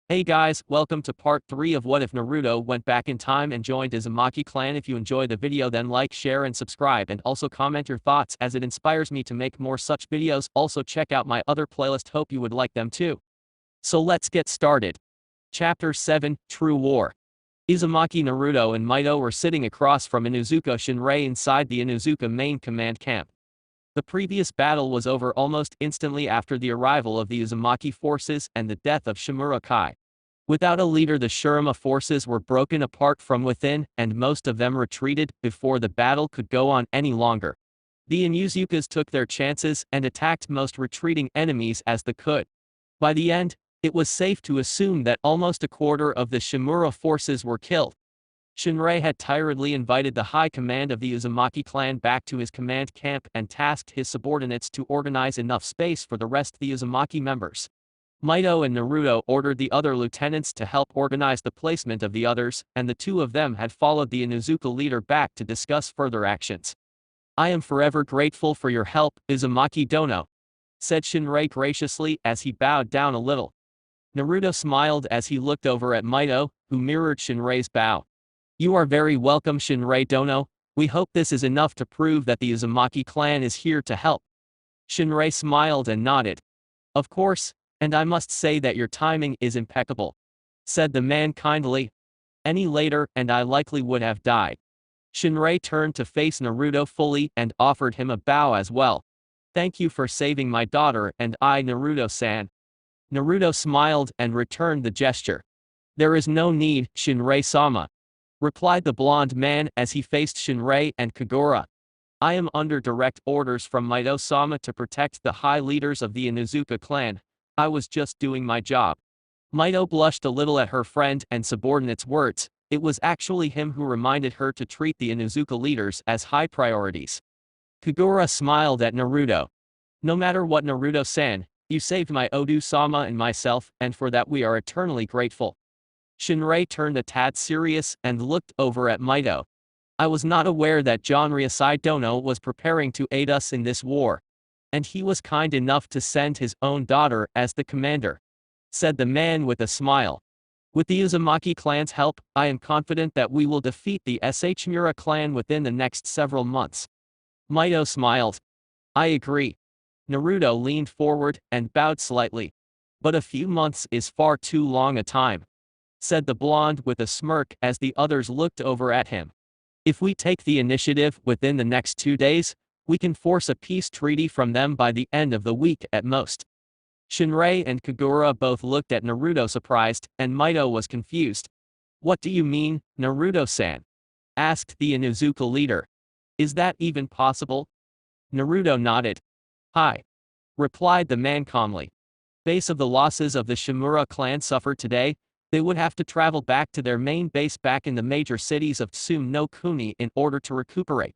Hey guys, welcome to part 3 of What If Naruto Went Back in Time and Joined Uzumaki Clan. If you enjoyed the video then like, share and subscribe and also comment your thoughts as it inspires me to make more such videos. Also check out my other playlist, hope you would like them too. So let's get started. Chapter 7, True War. Uzumaki, Naruto and Mito were sitting across from Inuzuka Shinrei inside the Inuzuka main command camp. The previous battle was over almost instantly after the arrival of the Uzumaki forces and the death of Shimura Kai. Without a leader, the Shurima forces were broken apart from within, and most of them retreated before the battle could go on any longer. The Inuzukas took their chances and attacked most retreating enemies as they could. By the end, it was safe to assume that almost a quarter of the Shimura forces were killed. Shinrei had tiredly invited the high command of the Uzumaki clan back to his command camp and tasked his subordinates to organize enough space for the rest of the Uzumaki members. Mito and Naruto ordered the other lieutenants to help organize the placement of the others, and the two of them had followed the Inuzuka leader back to discuss further actions. "I am forever grateful for your help, Uzumaki Dono," said Shinrei graciously as he bowed down a little. Naruto smiled as he looked over at Mito, who mirrored Shinrei's bow. "You are very welcome, Shinrei Dono. We hope this is enough to prove that the Uzumaki clan is here to help." Shinrei smiled and nodded. "Of course, and I must say that your timing is impeccable," said the man kindly. "Any later and I likely would have died." Shinrei turned to face Naruto fully and offered him a bow as well. "Thank you for saving my daughter and I, Naruto-san." Naruto smiled and returned the gesture. "There is no need, Shinrei-sama," replied the blonde man as he faced Shinrei and Kaguya. "I am under direct orders from Mito-sama to protect the high leaders of the Inuzuka clan. I was just doing my job." Mito blushed a little at her friend and subordinate's words. It was actually him who reminded her to treat the Inuzuka leaders as high priorities. Kaguya smiled at Naruto. "No matter what, Naruto-san, you saved my Odu-sama and myself, and for that we are eternally grateful." Shinrei turned a tad serious and looked over at Mito. "I was not aware that John Ryusai Dono was preparing to aid us in this war. And he was kind enough to send his own daughter as the commander," said the man with a smile. "With the Uzumaki clan's help, I am confident that we will defeat the Shimura clan within the next several months." Mito smiled. "I agree." Naruto leaned forward and bowed slightly. "But a few months is far too long a time," said the blonde with a smirk as the others looked over at him. "If we take the initiative within the next 2 days, we can force a peace treaty from them by the end of the week at most." Shinrei and Kaguya both looked at Naruto surprised, and Mito was confused. "What do you mean, Naruto-san?" asked the Inuzuka leader. "Is that even possible?" Naruto nodded. "Hi," replied the man calmly. "Base of the losses of the Shimura clan suffered today, they would have to travel back to their main base back in the major cities of Tsume no Kuni in order to recuperate."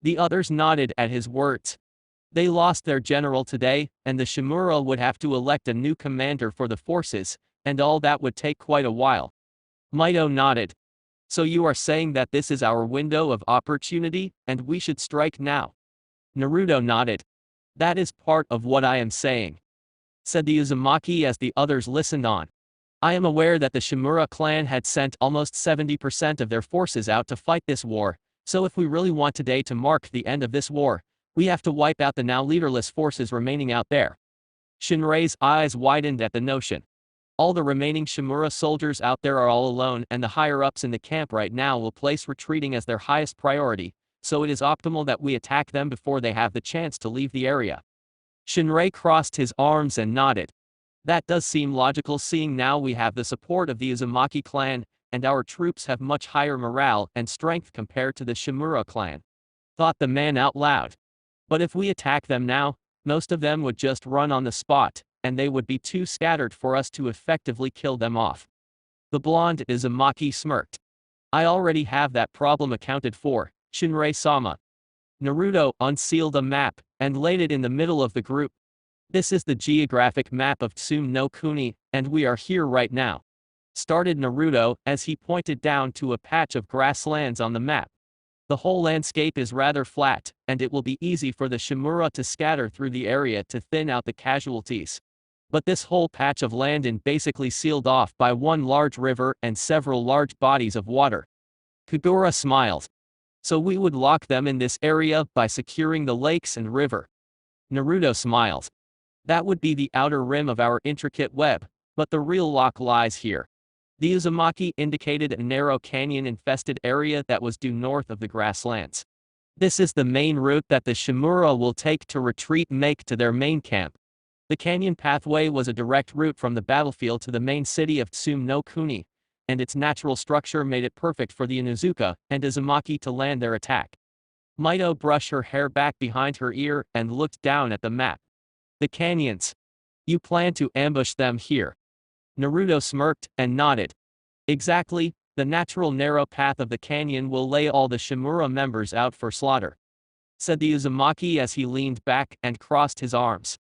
The others nodded at his words. They lost their general today, and the Shimura would have to elect a new commander for the forces, and all that would take quite a while. Mito nodded. "So you are saying that this is our window of opportunity, and we should strike now?" Naruto nodded. "That is part of what I am saying," said the Uzumaki as the others listened on. "I am aware that the Shimura clan had sent almost 70% of their forces out to fight this war, so if we really want today to mark the end of this war, we have to wipe out the now leaderless forces remaining out there." Shinrei's eyes widened at the notion. "All the remaining Shimura soldiers out there are all alone, and the higher-ups in the camp right now will place retreating as their highest priority, so it is optimal that we attack them before they have the chance to leave the area." Shinrei crossed his arms and nodded. "That does seem logical, seeing now we have the support of the Uzumaki clan, and our troops have much higher morale and strength compared to the Shimura clan," thought the man out loud. "But if we attack them now, most of them would just run on the spot, and they would be too scattered for us to effectively kill them off." The blonde Uzumaki smirked. "I already have that problem accounted for, Shinrei-sama." Naruto unsealed a map and laid it in the middle of the group. "This is the geographic map of Tsume no Kuni, and we are here right now," started Naruto as he pointed down to a patch of grasslands on the map. "The whole landscape is rather flat, and it will be easy for the Shimura to scatter through the area to thin out the casualties." But this whole patch of land is basically sealed off by one large river and several large bodies of water. Kaguya smiled. So we would lock them in this area by securing the lakes and river. Naruto smiled. That would be the outer rim of our intricate web, but the real lock lies here. The Uzumaki indicated a narrow canyon-infested area that was due north of the grasslands. This is the main route that the Shimura will take to make to their main camp. The canyon pathway was a direct route from the battlefield to the main city of Tsume no Kuni, and its natural structure made it perfect for the Inuzuka and Uzumaki to land their attack. Mito brushed her hair back behind her ear and looked down at the map. The canyons. You plan to ambush them here. Naruto smirked and nodded. Exactly, the natural narrow path of the canyon will lay all the Shimura members out for slaughter, said the Uzumaki as he leaned back and crossed his arms.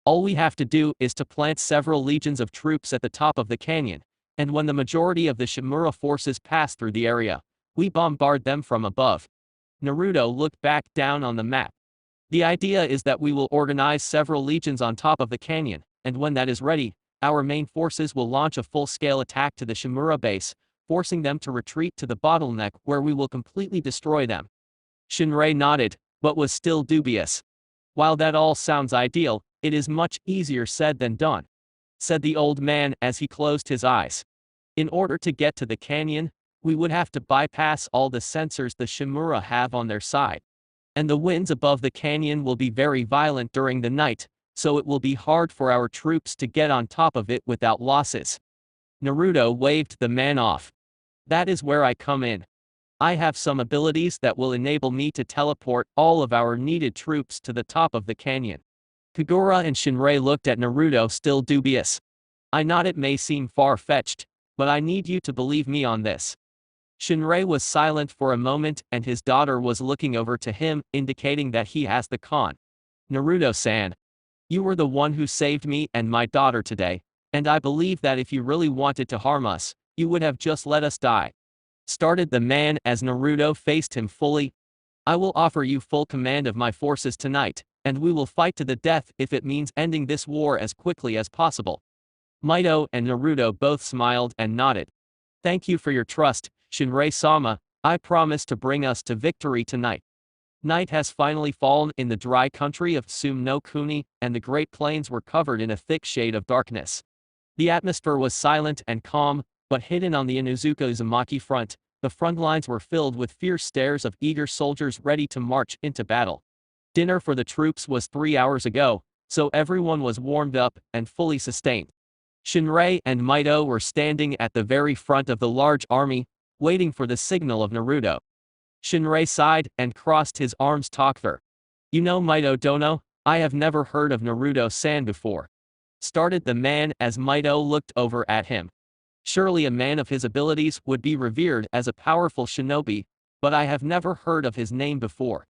All we have to do is to plant several legions of troops at the top of the canyon, and when the majority of the Shimura forces pass through the area, we bombard them from above. Naruto looked back down on the map. The idea is that we will organize several legions on top of the canyon, and when that is ready, our main forces will launch a full-scale attack to the Shimura base, forcing them to retreat to the bottleneck where we will completely destroy them. Shinrei nodded, but was still dubious. While that all sounds ideal, it is much easier said than done, said the old man as he closed his eyes. In order to get to the canyon, we would have to bypass all the sensors the Shimura have on their side. And the winds above the canyon will be very violent during the night, so it will be hard for our troops to get on top of it without losses. Naruto waved the man off. That is where I come in. I have some abilities that will enable me to teleport all of our needed troops to the top of the canyon. Kaguya and Shinrei looked at Naruto, still dubious. I know it may seem far-fetched, but I need you to believe me on this. Shinrei was silent for a moment and his daughter was looking over to him, indicating that he has the con. Naruto-san. You were the one who saved me and my daughter today, and I believe that if you really wanted to harm us, you would have just let us die. Started the man as Naruto faced him fully. I will offer you full command of my forces tonight, and we will fight to the death if it means ending this war as quickly as possible. Mito and Naruto both smiled and nodded. Thank you for your trust, Shinrei-sama. I promise to bring us to victory tonight. Night has finally fallen in the dry country of Tsume no Kuni, and the Great Plains were covered in a thick shade of darkness. The atmosphere was silent and calm, but hidden on the Inuzuka Uzumaki front, the front lines were filled with fierce stares of eager soldiers ready to march into battle. Dinner for the troops was 3 hours ago, so everyone was warmed up and fully sustained. Shinrei and Mito were standing at the very front of the large army, waiting for the signal of Naruto. Shinrei sighed and crossed his arms together. You know Mito dono, I have never heard of Naruto-san before. Started the man as Mito looked over at him. Surely a man of his abilities would be revered as a powerful shinobi, but I have never heard of his name before.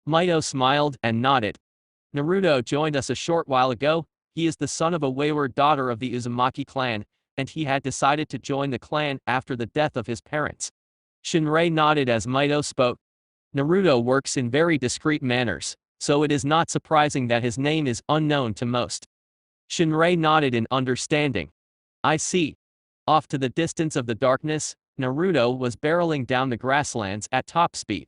Mito smiled and nodded. Naruto joined us a short while ago. He is the son of a wayward daughter of the Uzumaki clan, and he had decided to join the clan after the death of his parents. Shinrei nodded as Mito spoke. Naruto works in very discreet manners, so it is not surprising that his name is unknown to most. Shinrei nodded in understanding. I see. Off to the distance of the darkness, Naruto was barreling down the grasslands at top speed.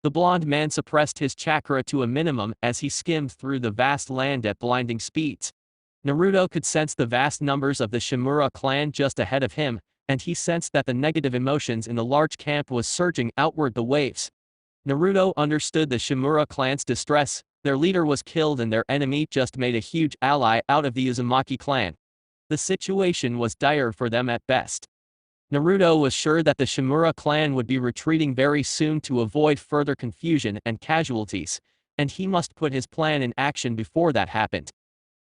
The blonde man suppressed his chakra to a minimum as he skimmed through the vast land at blinding speeds. Naruto could sense the vast numbers of the Shimura clan just ahead of him, and he sensed that the negative emotions in the large camp was surging outward the waves. Naruto understood the Shimura clan's distress. Their leader was killed and their enemy just made a huge ally out of the Uzumaki clan. The situation was dire for them at best. Naruto was sure that the Shimura clan would be retreating very soon to avoid further confusion and casualties, and he must put his plan in action before that happened.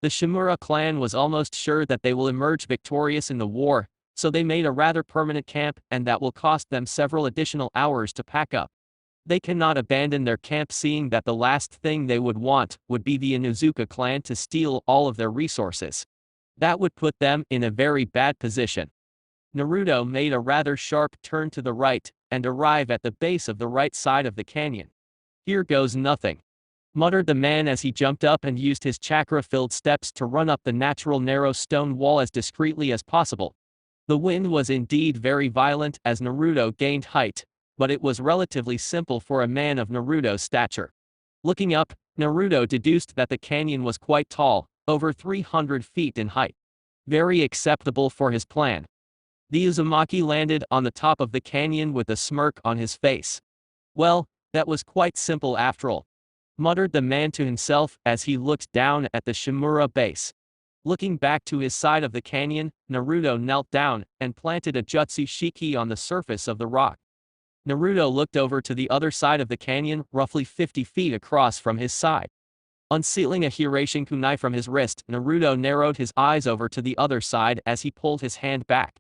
The Shimura clan was almost sure that they will emerge victorious in the war, so they made a rather permanent camp, and that will cost them several additional hours to pack up. They cannot abandon their camp, seeing that the last thing they would want would be the Inuzuka clan to steal all of their resources. That would put them in a very bad position. Naruto made a rather sharp turn to the right, and arrived at the base of the right side of the canyon. Here goes nothing. muttered the man as he jumped up and used his chakra-filled steps to run up the natural narrow stone wall as discreetly as possible. The wind was indeed very violent as Naruto gained height, but it was relatively simple for a man of Naruto's stature. Looking up, Naruto deduced that the canyon was quite tall, over 300 feet in height. Very acceptable for his plan. The Uzumaki landed on the top of the canyon with a smirk on his face. Well, that was quite simple after all, muttered the man to himself as he looked down at the Shimura base. Looking back to his side of the canyon, Naruto knelt down and planted a jutsu shiki on the surface of the rock. Naruto looked over to the other side of the canyon, roughly 50 feet across from his side. Unsealing a Hiraishin kunai from his wrist, Naruto narrowed his eyes over to the other side as he pulled his hand back.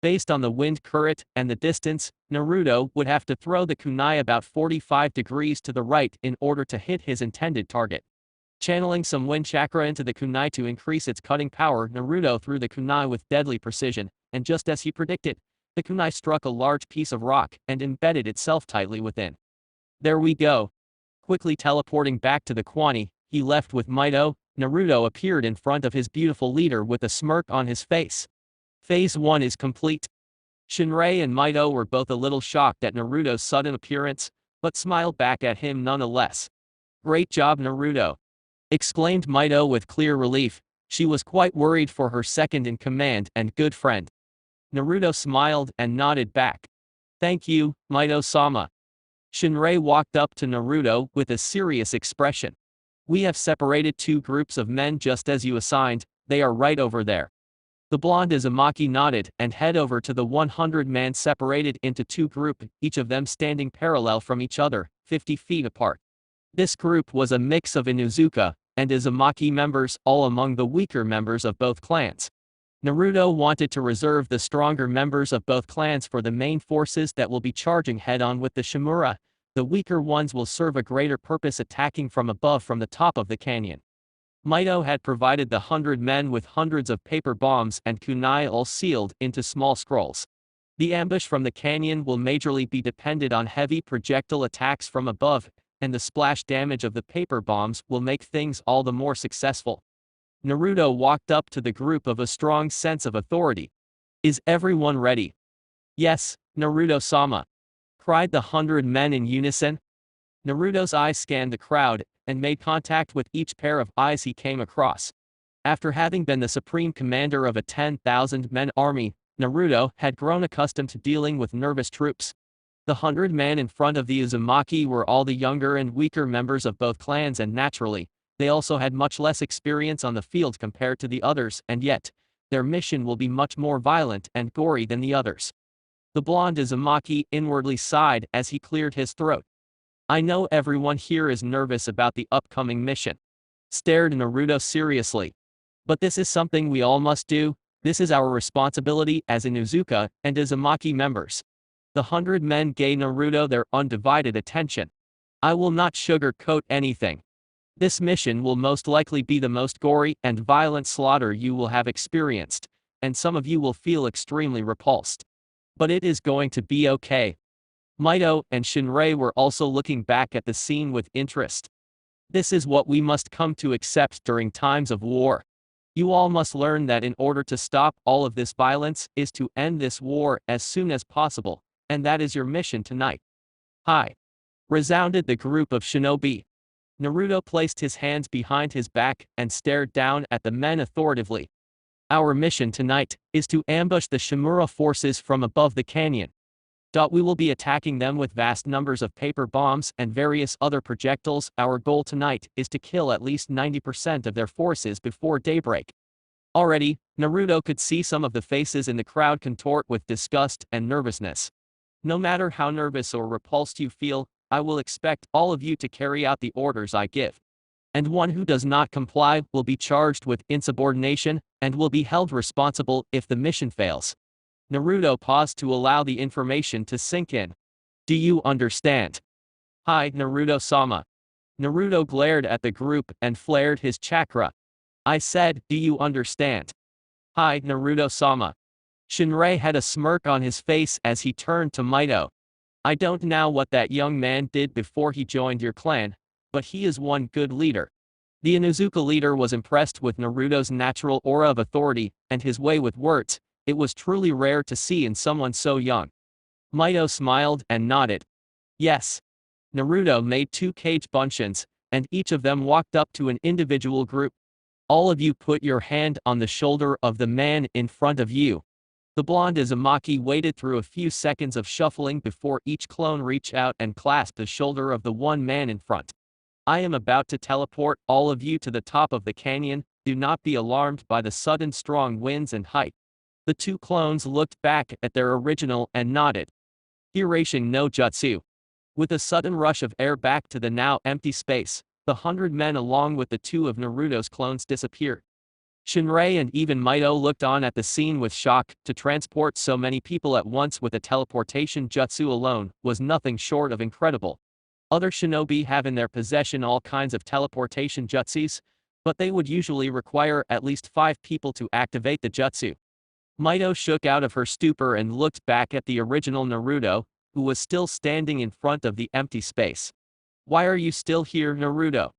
Based on the wind current and the distance, Naruto would have to throw the kunai about 45 degrees to the right in order to hit his intended target. Channeling some wind chakra into the kunai to increase its cutting power, Naruto threw the kunai with deadly precision, and just as he predicted, the kunai struck a large piece of rock and embedded itself tightly within. There we go. Quickly teleporting back to the Kwani, he left with Mito. Naruto appeared in front of his beautiful leader with a smirk on his face. Phase 1 is complete. Shinrei and Mito were both a little shocked at Naruto's sudden appearance, but smiled back at him nonetheless. Great job, Naruto! Exclaimed Mito with clear relief. She was quite worried for her second-in-command and good friend. Naruto smiled and nodded back. Thank you, Mito-sama. Shinrei walked up to Naruto with a serious expression. We have separated two groups of men just as you assigned, they are right over there. The blonde Uzumaki nodded and headed over to the 100-man separated into two groups, each of them standing parallel from each other, 50 feet apart. This group was a mix of Inuzuka and Uzumaki members, all among the weaker members of both clans. Naruto wanted to reserve the stronger members of both clans for the main forces that will be charging head-on with the Shimura. The weaker ones will serve a greater purpose attacking from above from the top of the canyon. Mito had provided the 100 men with hundreds of paper bombs and kunai all sealed into small scrolls. The ambush from the canyon will majorly be dependent on heavy projectile attacks from above, and the splash damage of the paper bombs will make things all the more successful. Naruto walked up to the group with a strong sense of authority. Is everyone ready? Yes, Naruto-sama, cried the 100 men in unison. Naruto's eyes scanned the crowd and made contact with each pair of eyes he came across. After having been the supreme commander of a 10,000-men army, Naruto had grown accustomed to dealing with nervous troops. The 100 men in front of the Uzumaki were all the younger and weaker members of both clans, and naturally, they also had much less experience on the field compared to the others, and yet, their mission will be much more violent and gory than the others. The blonde Uzumaki inwardly sighed as he cleared his throat. I know everyone here is nervous about the upcoming mission. Stared Naruto seriously. But this is something we all must do. This is our responsibility as Inuzuka and Uzumaki members. The 100 men gave Naruto their undivided attention. I will not sugarcoat anything. This mission will most likely be the most gory and violent slaughter you will have experienced, and some of you will feel extremely repulsed. But it is going to be okay. Mito and Shinrei were also looking back at the scene with interest. This is what we must come to accept during times of war. You all must learn that in order to stop all of this violence is to end this war as soon as possible, and that is your mission tonight. Hi! Resounded the group of shinobi. Naruto placed his hands behind his back and stared down at the men authoritatively. Our mission tonight is to ambush the Shimura forces from above the canyon. We will be attacking them with vast numbers of paper bombs and various other projectiles. Our goal tonight is to kill at least 90% of their forces before daybreak. Already, Naruto could see some of the faces in the crowd contort with disgust and nervousness. No matter how nervous or repulsed you feel, I will expect all of you to carry out the orders I give. And one who does not comply will be charged with insubordination and will be held responsible if the mission fails. Naruto paused to allow the information to sink in. Do you understand? Hi, Naruto-sama. Naruto glared at the group and flared his chakra. I said, do you understand? Hi, Naruto-sama. Shinrei had a smirk on his face as he turned to Mito. I don't know what that young man did before he joined your clan, but he is one good leader. The Inuzuka leader was impressed with Naruto's natural aura of authority and his way with words. It was truly rare to see in someone so young. Mito smiled and nodded. Yes. Naruto made 2 kage bunchins, and each of them walked up to an individual group. All of you put your hand on the shoulder of the man in front of you. The blonde Uzumaki waited through a few seconds of shuffling before each clone reached out and clasped the shoulder of the one man in front. I am about to teleport all of you to the top of the canyon. Do not be alarmed by the sudden strong winds and height. The 2 clones looked back at their original and nodded. Hirashing no Jutsu. With a sudden rush of air back to the now empty space, the 100 men along with the 2 of Naruto's clones disappeared. Shinrei and even Mito looked on at the scene with shock. To transport so many people at once with a teleportation jutsu alone was nothing short of incredible. Other shinobi have in their possession all kinds of teleportation jutsus, but they would usually require at least 5 people to activate the jutsu. Mito shook out of her stupor and looked back at the original Naruto, who was still standing in front of the empty space. "Why are you still here, Naruto?"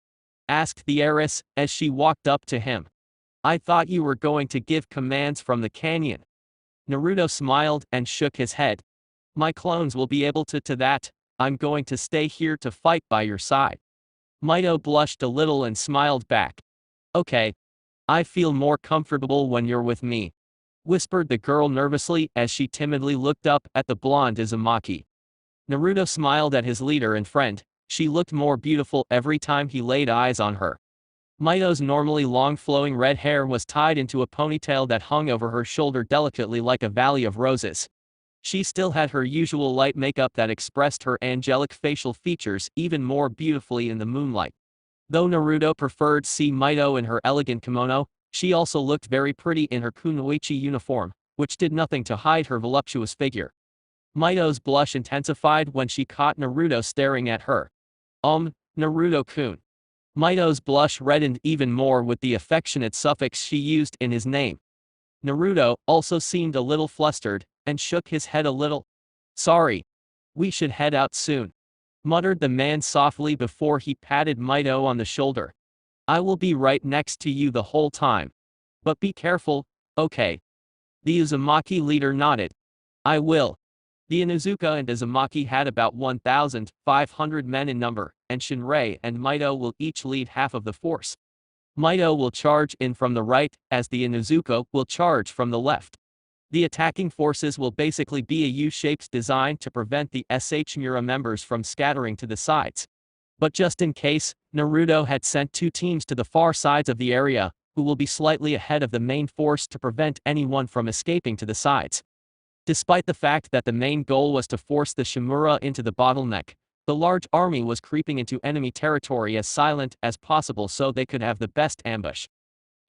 asked the heiress as she walked up to him. "I thought you were going to give commands from the canyon." Naruto smiled and shook his head. "My clones will be able to that. I'm going to stay here to fight by your side." Mito blushed a little and smiled back. "Okay. I feel more comfortable when you're with me," whispered the girl nervously as she timidly looked up at the blonde Uzumaki. Naruto smiled at his leader and friend. She looked more beautiful every time he laid eyes on her. Mito's normally long flowing red hair was tied into a ponytail that hung over her shoulder delicately like a valley of roses. She still had her usual light makeup that expressed her angelic facial features even more beautifully in the moonlight. Though Naruto preferred see Mito in her elegant kimono, she also looked very pretty in her kunoichi uniform, which did nothing to hide her voluptuous figure. Mito's blush intensified when she caught Naruto staring at her. Naruto-kun. Mito's blush reddened even more with the affectionate suffix she used in his name. Naruto also seemed a little flustered, and shook his head a little. "Sorry. We should head out soon," muttered the man softly before he patted Mito on the shoulder. "I will be right next to you the whole time. But be careful, okay?" The Uzumaki leader nodded. "I will." The Inuzuka and Uzumaki had about 1,500 men in number, and Shinrei and Mito will each lead half of the force. Mito will charge in from the right, as the Inuzuka will charge from the left. The attacking forces will basically be a U-shaped design to prevent the Mura members from scattering to the sides. But just in case, Naruto had sent 2 teams to the far sides of the area, who will be slightly ahead of the main force to prevent anyone from escaping to the sides. Despite the fact that the main goal was to force the Shimura into the bottleneck, the large army was creeping into enemy territory as silent as possible so they could have the best ambush.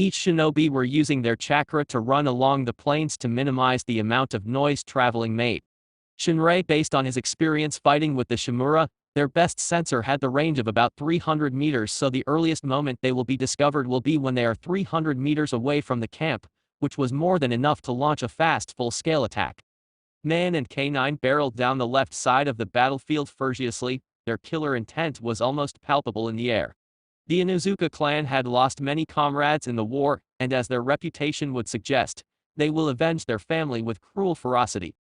Each shinobi were using their chakra to run along the plains to minimize the amount of noise traveling made. Shinrei, based on his experience fighting with the Shimura, their best sensor had the range of about 300 meters, so the earliest moment they will be discovered will be when they are 300 meters away from the camp, which was more than enough to launch a fast full-scale attack. Man and K9 barreled down the left side of the battlefield furiously. Their killer intent was almost palpable in the air. The Inuzuka clan had lost many comrades in the war, and as their reputation would suggest, they will avenge their family with cruel ferocity.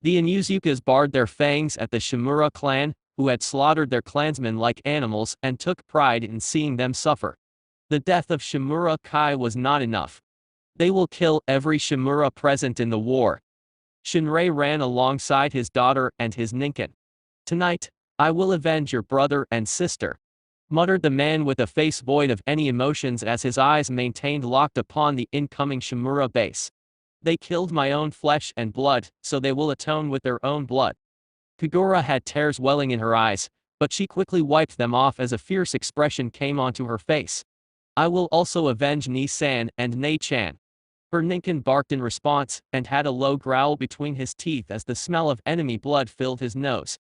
The Inuzukas bared their fangs at the Shimura clan, who had slaughtered their clansmen like animals and took pride in seeing them suffer. The death of Shimura Kai was not enough. They will kill every Shimura present in the war. Shinrei ran alongside his daughter and his ninken. "Tonight, I will avenge your brother and sister," muttered the man with a face void of any emotions as his eyes maintained locked upon the incoming Shimura base. "They killed my own flesh and blood, so they will atone with their own blood." Kagura had tears welling in her eyes, but she quickly wiped them off as a fierce expression came onto her face. "I will also avenge Ni-san and Nei-chan." Her ninken barked in response, and had a low growl between his teeth as the smell of enemy blood filled his nose.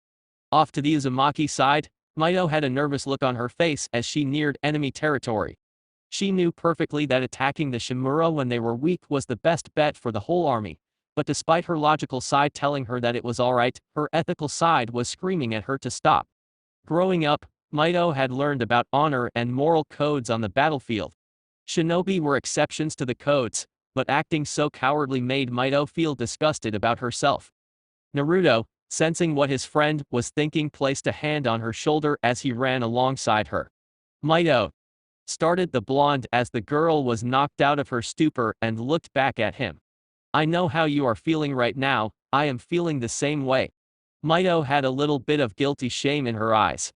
Off to the Uzumaki side, Mito had a nervous look on her face as she neared enemy territory. She knew perfectly that attacking the Shimura when they were weak was the best bet for the whole army, but despite her logical side telling her that it was alright, her ethical side was screaming at her to stop. Growing up, Mito had learned about honor and moral codes on the battlefield. Shinobi were exceptions to the codes, but acting so cowardly made Mito feel disgusted about herself. Naruto, sensing what his friend was thinking, placed a hand on her shoulder as he ran alongside her. Mito, started the blonde as the girl was knocked out of her stupor and looked back at him. I know how you are feeling right now, I am feeling the same way. Mito had a little bit of guilty shame in her eyes.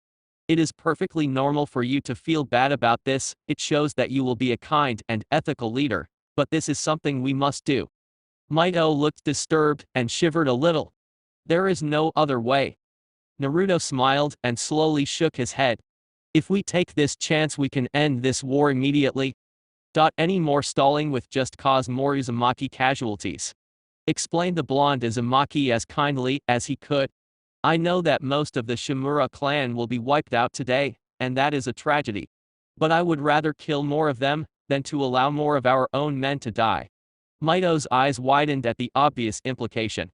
It is perfectly normal for you to feel bad about this, it shows that you will be a kind and ethical leader, but this is something we must do. Mito looked disturbed and shivered a little. There is no other way. Naruto smiled and slowly shook his head. If we take this chance we can end this war immediately. Any more stalling with just cause more Uzumaki casualties. Explained the blonde Uzumaki as kindly as he could. I know that most of the Shimura clan will be wiped out today, and that is a tragedy. But I would rather kill more of them than to allow more of our own men to die. Mito's eyes widened at the obvious implication.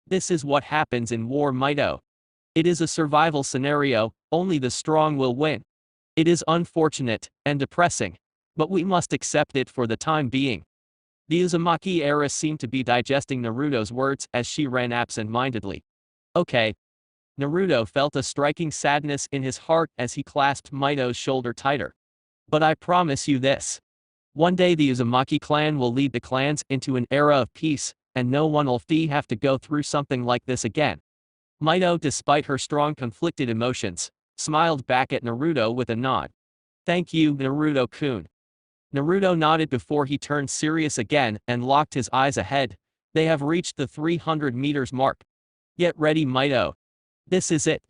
This is what happens in war, Mito. It is a survival scenario, only the strong will win. It is unfortunate and depressing, but we must accept it for the time being. The Uzumaki heiress seemed to be digesting Naruto's words as she ran absent-mindedly. Okay. Naruto felt a striking sadness in his heart as he clasped Mito's shoulder tighter. But I promise you this. One day the Uzumaki clan will lead the clans into an era of peace, and no one will have to go through something like this again. Mito, despite her strong conflicted emotions, smiled back at Naruto with a nod. Thank you, Naruto-kun. Naruto nodded before he turned serious again and locked his eyes ahead. They have reached the 300 meters mark. Get ready, Mito. This is it.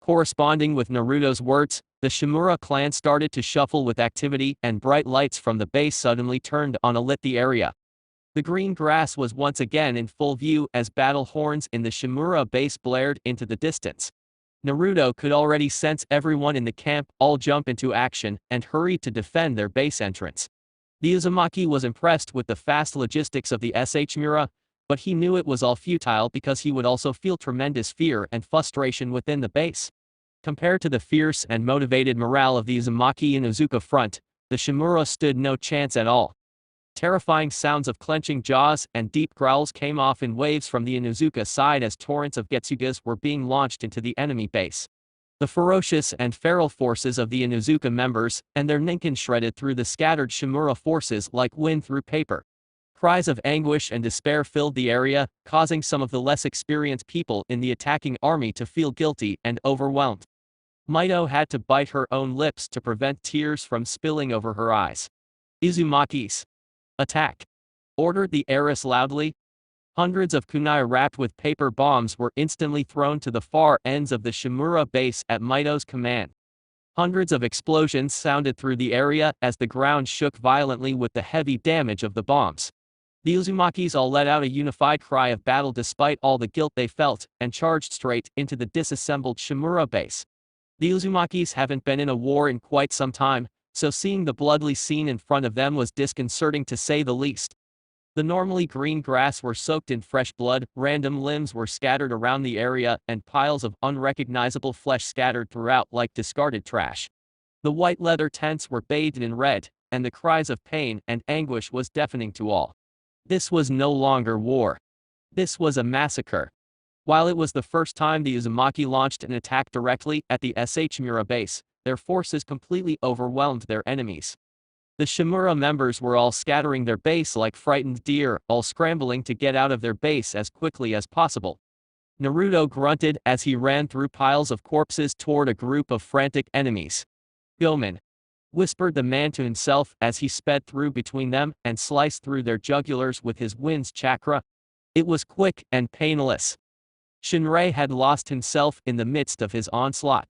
Corresponding with Naruto's words, the Shimura clan started to shuffle with activity and bright lights from the base suddenly turned on lit the area. The green grass was once again in full view as battle horns in the Shimura base blared into the distance. Naruto could already sense everyone in the camp all jump into action and hurry to defend their base entrance. The Uzumaki was impressed with the fast logistics of the Shimura, but he knew it was all futile because he would also feel tremendous fear and frustration within the base. Compared to the fierce and motivated morale of the Uzumaki and Izuka front, the Shimura stood no chance at all. Terrifying sounds of clenching jaws and deep growls came off in waves from the Inuzuka side as torrents of Getsugas were being launched into the enemy base. The ferocious and feral forces of the Inuzuka members and their ninkin shredded through the scattered Shimura forces like wind through paper. Cries of anguish and despair filled the area, causing some of the less experienced people in the attacking army to feel guilty and overwhelmed. Mito had to bite her own lips to prevent tears from spilling over her eyes. Uzumaki's attack! Ordered the heiress loudly. Hundreds of kunai wrapped with paper bombs were instantly thrown to the far ends of the Shimura base at Mito's command. Hundreds of explosions sounded through the area as the ground shook violently with the heavy damage of the bombs. The Uzumakis all let out a unified cry of battle despite all the guilt they felt, and charged straight into the disassembled Shimura base. The Uzumakis haven't been in a war in quite some time, so seeing the bloody scene in front of them was disconcerting to say the least. The normally green grass were soaked in fresh blood, random limbs were scattered around the area, and piles of unrecognizable flesh scattered throughout like discarded trash. The white leather tents were bathed in red, and the cries of pain and anguish was deafening to all. This was no longer war. This was a massacre. While it was the first time the Uzumaki launched an attack directly at the Shimura base, their forces completely overwhelmed their enemies. The Shimura members were all scattering their base like frightened deer, all scrambling to get out of their base as quickly as possible. Naruto grunted as he ran through piles of corpses toward a group of frantic enemies. "Gomen," whispered the man to himself as he sped through between them and sliced through their jugulars with his wind's chakra. It was quick and painless. Shinrei had lost himself in the midst of his onslaught.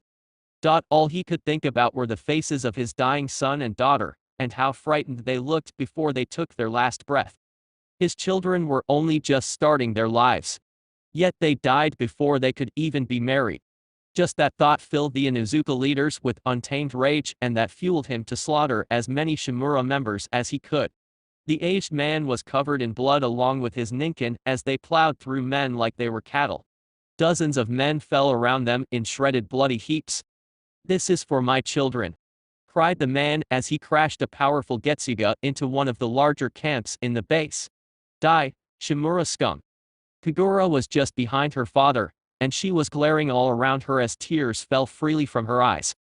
All he could think about were the faces of his dying son and daughter, and how frightened they looked before they took their last breath. His children were only just starting their lives. Yet they died before they could even be married. Just that thought filled the Inuzuka leaders with untamed rage, and that fueled him to slaughter as many Shimura members as he could. The aged man was covered in blood along with his ninkin as they plowed through men like they were cattle. Dozens of men fell around them in shredded bloody heaps. This is for my children, cried the man as he crashed a powerful Getsuga into one of the larger camps in the base. Die, Shimura scum. Kagura was just behind her father, and she was glaring all around her as tears fell freely from her eyes.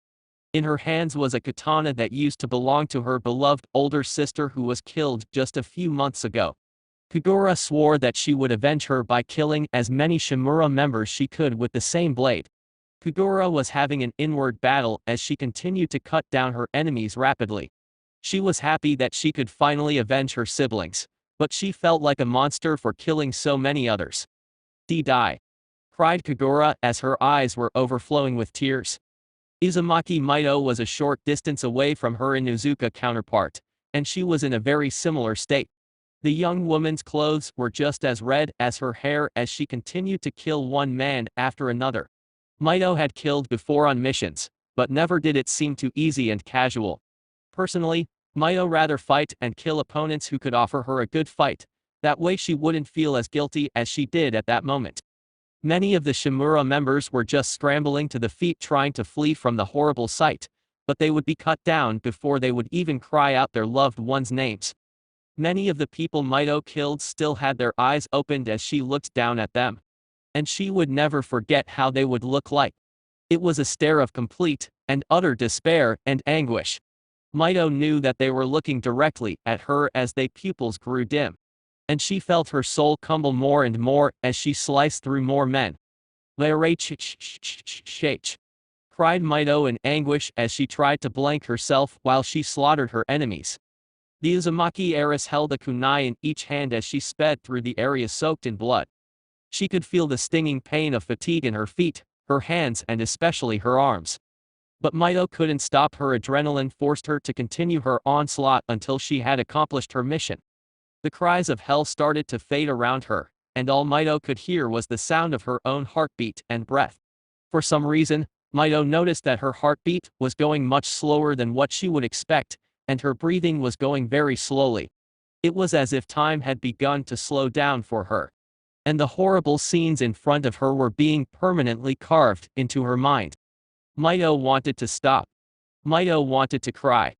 In her hands was a katana that used to belong to her beloved older sister who was killed just a few months ago. Kagura swore that she would avenge her by killing as many Shimura members she could with the same blade. Kagura was having an inward battle as she continued to cut down her enemies rapidly. She was happy that she could finally avenge her siblings, but she felt like a monster for killing so many others. Die! Cried Kagura as her eyes were overflowing with tears. Uzumaki Mito was a short distance away from her Inuzuka counterpart, and she was in a very similar state. The young woman's clothes were just as red as her hair as she continued to kill one man after another. Mito had killed before on missions, but never did it seem too easy and casual. Personally, Mito rather fight and kill opponents who could offer her a good fight, that way she wouldn't feel as guilty as she did at that moment. Many of the Shimura members were just scrambling to the feet trying to flee from the horrible sight, but they would be cut down before they would even cry out their loved ones' names. Many of the people Mito killed still had their eyes opened as she looked down at them. And she would never forget how they would look like. It was a stare of complete and utter despair and anguish. Mito knew that they were looking directly at her as their pupils grew dim. And she felt her soul crumble more and more as she sliced through more men. Ch-ch-ch-ch-ch, cried Mito in anguish as she tried to blank herself while she slaughtered her enemies. The Uzumaki heiress held a kunai in each hand as she sped through the area soaked in blood. She could feel the stinging pain of fatigue in her feet, her hands and especially her arms. But Mito couldn't stop. Her adrenaline forced her to continue her onslaught until she had accomplished her mission. The cries of hell started to fade around her, and all Mito could hear was the sound of her own heartbeat and breath. For some reason, Mito noticed that her heartbeat was going much slower than what she would expect, and her breathing was going very slowly. It was as if time had begun to slow down for her. And the horrible scenes in front of her were being permanently carved into her mind. Mito wanted to stop. Mito wanted to cry.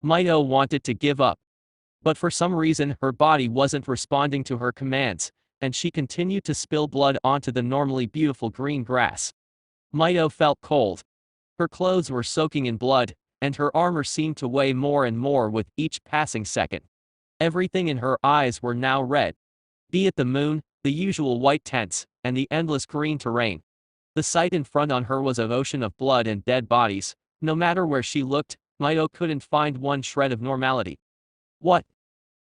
Mito wanted to give up. But for some reason her body wasn't responding to her commands, and she continued to spill blood onto the normally beautiful green grass. Mito felt cold. Her clothes were soaking in blood, and her armor seemed to weigh more and more with each passing second. Everything in her eyes were now red. Be it the moon, the usual white tents, and the endless green terrain. The sight in front on her was an ocean of blood and dead bodies. No matter where she looked, Mito couldn't find one shred of normality. What?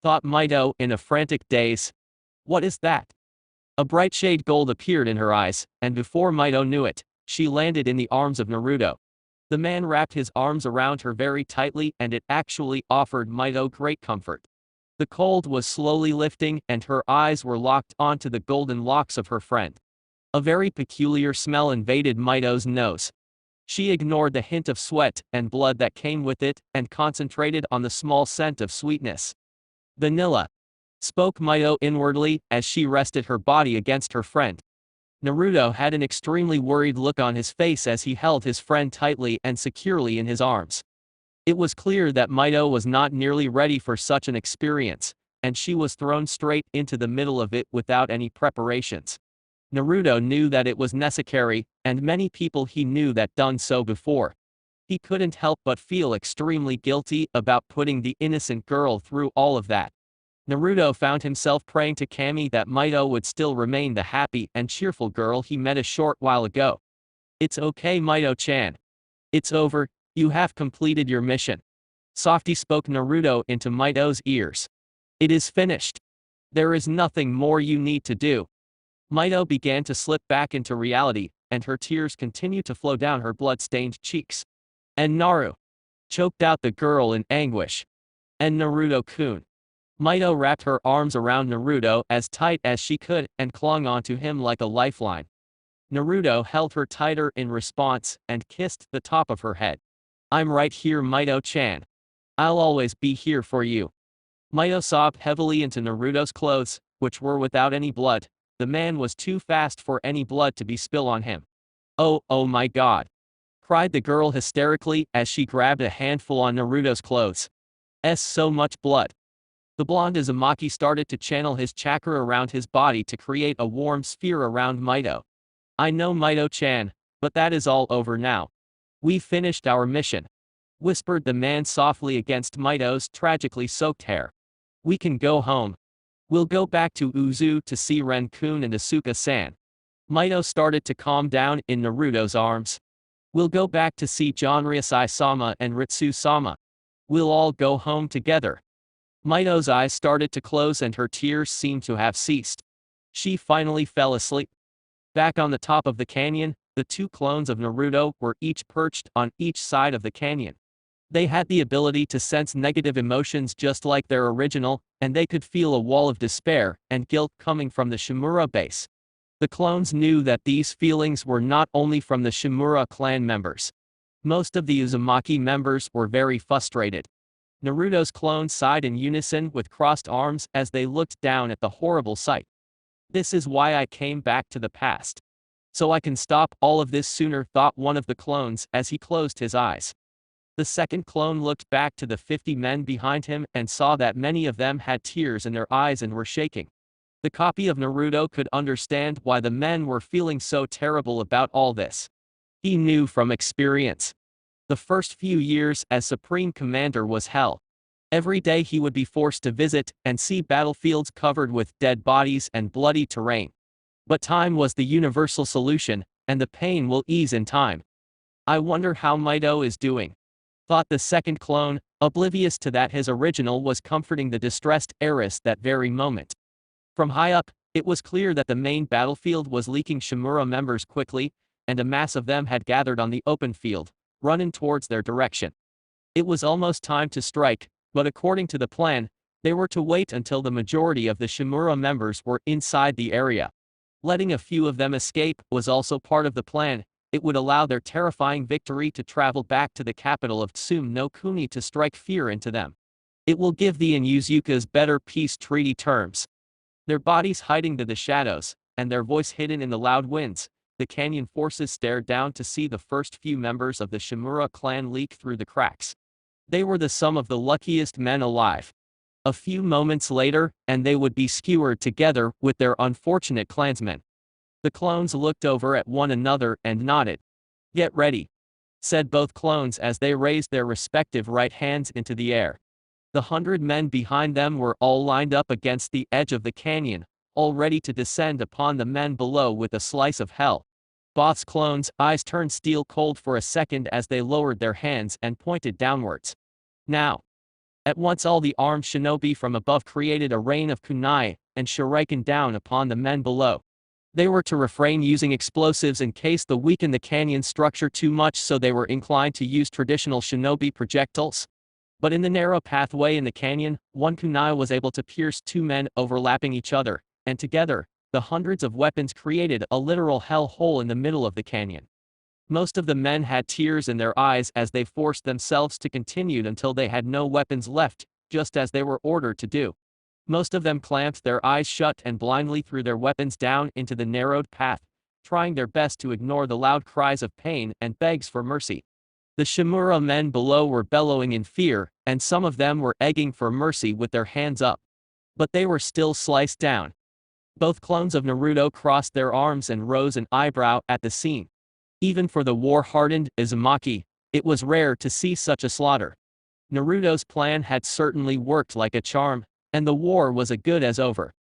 Thought Mito in a frantic daze. What is that? A bright shade gold appeared in her eyes, and before Mito knew it, she landed in the arms of Naruto. The man wrapped his arms around her very tightly, and it actually offered Mito great comfort. The cold was slowly lifting and her eyes were locked onto the golden locks of her friend. A very peculiar smell invaded Mito's nose. She ignored the hint of sweat and blood that came with it and concentrated on the small scent of sweetness. Vanilla, spoke Mito inwardly as she rested her body against her friend. Naruto had an extremely worried look on his face as he held his friend tightly and securely in his arms. It was clear that Mito was not nearly ready for such an experience, and she was thrown straight into the middle of it without any preparations. Naruto knew that it was necessary, and many people he knew that done so before. He couldn't help but feel extremely guilty about putting the innocent girl through all of that. Naruto found himself praying to Kami that Mito would still remain the happy and cheerful girl he met a short while ago. It's okay, Mito-chan. It's over. You have completed your mission. Softly spoke Naruto into Mito's ears. It is finished. There is nothing more you need to do. Mito began to slip back into reality, and her tears continued to flow down her blood-stained cheeks. And Naru, choked out the girl in anguish. And Naruto-kun. Mito wrapped her arms around Naruto as tight as she could and clung onto him like a lifeline. Naruto held her tighter in response and kissed the top of her head. I'm right here, Mito-chan. I'll always be here for you. Mito sobbed heavily into Naruto's clothes, which were without any blood. The man was too fast for any blood to be spilled on him. Oh my god. cried the girl hysterically as she grabbed a handful on Naruto's clothes. So much blood. The blonde Uzumaki started to channel his chakra around his body to create a warm sphere around Mito. I know, Mito-chan, but that is all over now. We finished our mission, whispered the man softly against Mito's tragically soaked hair. We can go home. We'll go back to Uzu to see Ren-kun and Asuka-san. Mito started to calm down in Naruto's arms. We'll go back to see Janryusai-sama and Ritsu-sama. We'll all go home together. Mito's eyes started to close and her tears seemed to have ceased. She finally fell asleep. Back on the top of the canyon, the two clones of Naruto were each perched on each side of the canyon. They had the ability to sense negative emotions just like their original, and they could feel a wall of despair and guilt coming from the Shimura base. The clones knew that these feelings were not only from the Shimura clan members. Most of the Uzumaki members were very frustrated. Naruto's clones sighed in unison with crossed arms as they looked down at the horrible sight. This is why I came back to the past. So I can stop all of this sooner, thought one of the clones as he closed his eyes. The second clone looked back to the 50 men behind him and saw that many of them had tears in their eyes and were shaking. The copy of Naruto could understand why the men were feeling so terrible about all this. He knew from experience. The first few years as Supreme Commander was hell. Every day he would be forced to visit and see battlefields covered with dead bodies and bloody terrain. But time was the universal solution, and the pain will ease in time. I wonder how Mito is doing, thought the second clone, oblivious to that his original was comforting the distressed heiress that very moment. From high up, it was clear that the main battlefield was leaking Shimura members quickly, and a mass of them had gathered on the open field, running towards their direction. It was almost time to strike, but according to the plan, they were to wait until the majority of the Shimura members were inside the area. Letting a few of them escape was also part of the plan. It would allow their terrifying victory to travel back to the capital of Tsume no Kuni to strike fear into them. It will give the Inuzukas better peace treaty terms. Their bodies hiding to the shadows, and their voice hidden in the loud winds, the canyon forces stared down to see the first few members of the Shimura clan leak through the cracks. They were the sum of the luckiest men alive. A few moments later, and they would be skewered together with their unfortunate clansmen. The clones looked over at one another and nodded. Get ready, said both clones as they raised their respective right hands into the air. The 100 men behind them were all lined up against the edge of the canyon, all ready to descend upon the men below with a slice of hell. Both's clones' eyes turned steel cold for a second as they lowered their hands and pointed downwards. Now! At once all the armed shinobi from above created a rain of kunai and shuriken down upon the men below. They were to refrain using explosives in case they weakened the canyon structure too much, so they were inclined to use traditional shinobi projectiles. But in the narrow pathway in the canyon, one kunai was able to pierce two men overlapping each other, and together, the hundreds of weapons created a literal hell hole in the middle of the canyon. Most of the men had tears in their eyes as they forced themselves to continue until they had no weapons left, just as they were ordered to do. Most of them clamped their eyes shut and blindly threw their weapons down into the narrowed path, trying their best to ignore the loud cries of pain and begs for mercy. The Shimura men below were bellowing in fear, and some of them were egging for mercy with their hands up. But they were still sliced down. Both clones of Naruto crossed their arms and rose an eyebrow at the scene. Even for the war-hardened Uzumaki, it was rare to see such a slaughter. Naruto's plan had certainly worked like a charm, and the war was as good as over.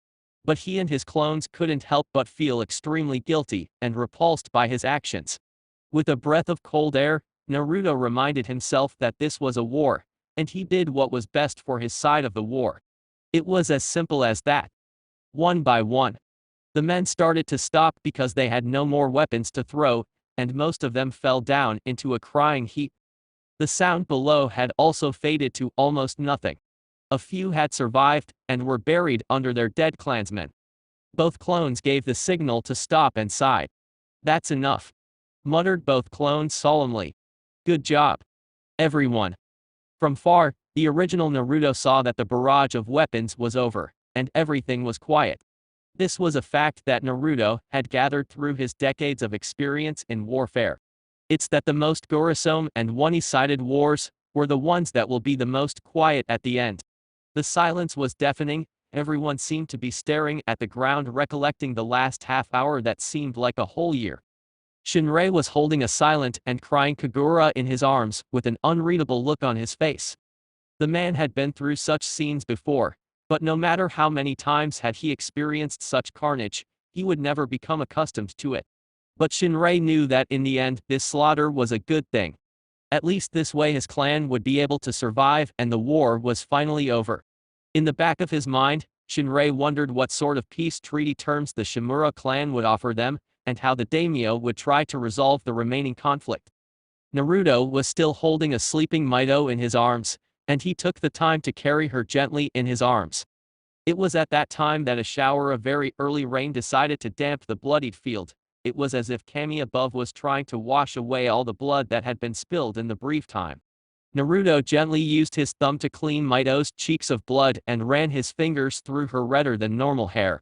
But he and his clones couldn't help but feel extremely guilty and repulsed by his actions. With a breath of cold air, Naruto reminded himself that this was a war, and he did what was best for his side of the war. It was as simple as that. One by one, the men started to stop because they had no more weapons to throw, and most of them fell down into a crying heap. The sound below had also faded to almost nothing. A few had survived and were buried under their dead clansmen. Both clones gave the signal to stop and sighed. That's enough, muttered both clones solemnly. Good job, everyone. From far, the original Naruto saw that the barrage of weapons was over, and everything was quiet. This was a fact that Naruto had gathered through his decades of experience in warfare. It's that the most gruesome and one-sided wars were the ones that will be the most quiet at the end. The silence was deafening, everyone seemed to be staring at the ground recollecting the last half hour that seemed like a whole year. Shinrei was holding a silent and crying Kaguya in his arms, with an unreadable look on his face. The man had been through such scenes before, but no matter how many times had he experienced such carnage, he would never become accustomed to it. But Shinrei knew that in the end, this slaughter was a good thing. At least this way his clan would be able to survive and the war was finally over. In the back of his mind, Shinrei wondered what sort of peace treaty terms the Shimura clan would offer them, and how the daimyo would try to resolve the remaining conflict. Naruto was still holding a sleeping Mito in his arms, and he took the time to carry her gently in his arms. It was at that time that a shower of very early rain decided to damp the bloodied field. It was as if Kami above was trying to wash away all the blood that had been spilled in the brief time. Naruto gently used his thumb to clean Mito's cheeks of blood and ran his fingers through her redder than normal hair.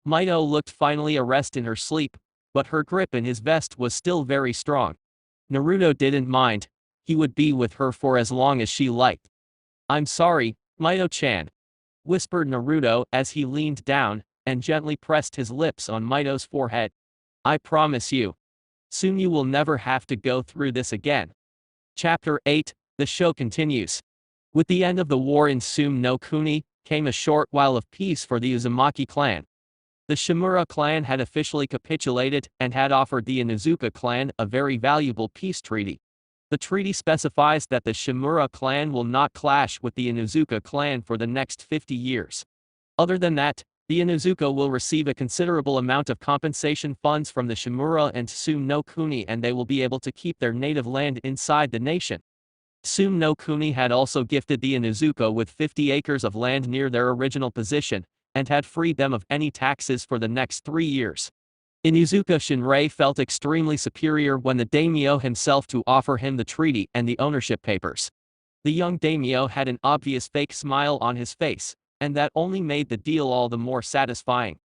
Mito looked finally a rest in her sleep, but her grip in his vest was still very strong. Naruto didn't mind, he would be with her for as long as she liked. "I'm sorry, Mito-chan," whispered Naruto as he leaned down and gently pressed his lips on Mito's forehead. "I promise you. Soon you will never have to go through this again." Chapter 8, the show continues. With the end of the war in Sume no Kuni, came a short while of peace for the Uzumaki clan. The Shimura clan had officially capitulated and had offered the Inuzuka clan a very valuable peace treaty. The treaty specifies that the Shimura clan will not clash with the Inuzuka clan for the next 50 years. Other than that, the Inuzuka will receive a considerable amount of compensation funds from the Shimura and Sume no Kuni, and they will be able to keep their native land inside the nation. Sume no Kuni had also gifted the Inuzuka with 50 acres of land near their original position, and had freed them of any taxes for the next 3 years. Inuzuka Shinrei felt extremely superior when the daimyo himself to offer him the treaty and the ownership papers. The young daimyo had an obvious fake smile on his face, and that only made the deal all the more satisfying.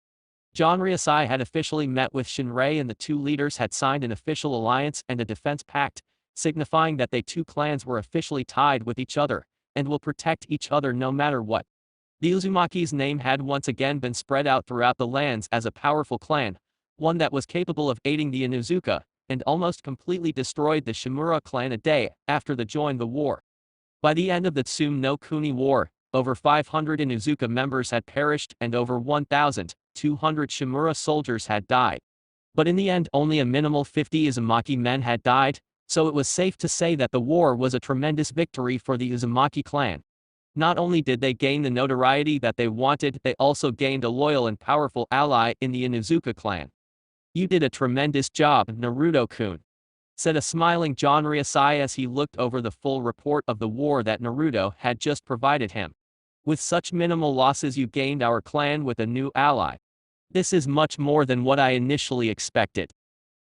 Jonryasai had officially met with Shinrei and the two leaders had signed an official alliance and a defense pact, signifying that they two clans were officially tied with each other, and will protect each other no matter what. The Uzumaki's name had once again been spread out throughout the lands as a powerful clan, one that was capable of aiding the Inuzuka, and almost completely destroyed the Shimura clan a day after they joined the war. By the end of the Sume no Kuni War, over 500 Inuzuka members had perished and over 1,200 Shimura soldiers had died. But in the end only a minimal 50 Uzumaki men had died, so it was safe to say that the war was a tremendous victory for the Uzumaki clan. Not only did they gain the notoriety that they wanted, they also gained a loyal and powerful ally in the Inuzuka clan. "You did a tremendous job, Naruto-kun," said a smiling Jonryasai as he looked over the full report of the war that Naruto had just provided him. "With such minimal losses you gained our clan with a new ally. This is much more than what I initially expected."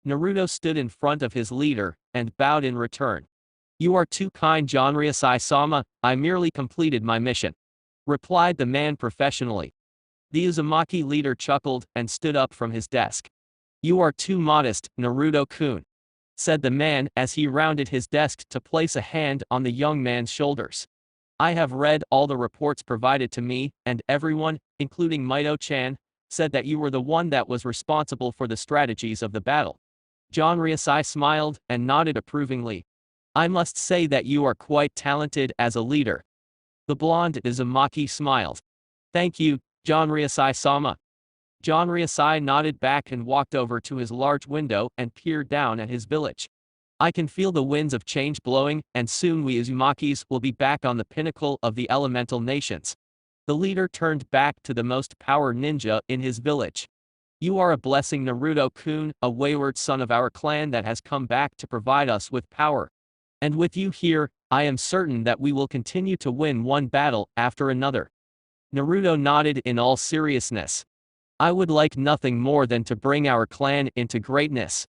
Naruto stood in front of his leader and bowed in return. "You are too kind, Jonryasai-sama, I merely completed my mission," replied the man professionally. The Uzumaki leader chuckled and stood up from his desk. "You are too modest, Naruto-kun," said the man as he rounded his desk to place a hand on the young man's shoulders. "I have read all the reports provided to me, and everyone, including Mito-chan, said that you were the one that was responsible for the strategies of the battle." Jonryasai smiled and nodded approvingly. "I must say that you are quite talented as a leader." The blonde Uzumaki smiled. "Thank you, Jonryasai-sama." Jonryasai nodded back and walked over to his large window and peered down at his village. "I can feel the winds of change blowing, and soon we Uzumakis will be back on the pinnacle of the elemental nations." The leader turned back to the most power ninja in his village. "You are a blessing, Naruto-kun, a wayward son of our clan that has come back to provide us with power. And with you here, I am certain that we will continue to win one battle after another." Naruto nodded in all seriousness. "I would like nothing more than to bring our clan into greatness.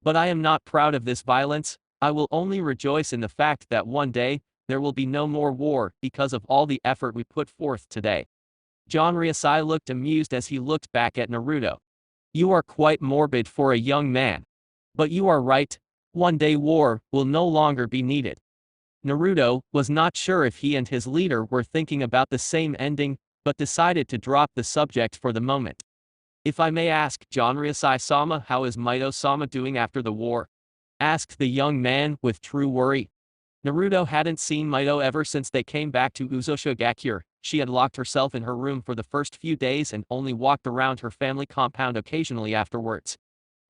But I am not proud of this violence, I will only rejoice in the fact that one day, there will be no more war because of all the effort we put forth today." Jonryasai looked amused as he looked back at Naruto. "You are quite morbid for a young man. But you are right, One-day war will no longer be needed. Naruto was not sure if he and his leader were thinking about the same ending, but decided to drop the subject for the moment. If I may ask, Janryusai-sama, how is Mito-sama doing after the war? Asked the young man with true worry. Naruto hadn't seen Mito ever since they came back to Uzoshigakure. She had locked herself in her room for the first few days and only walked around her family compound occasionally afterwards.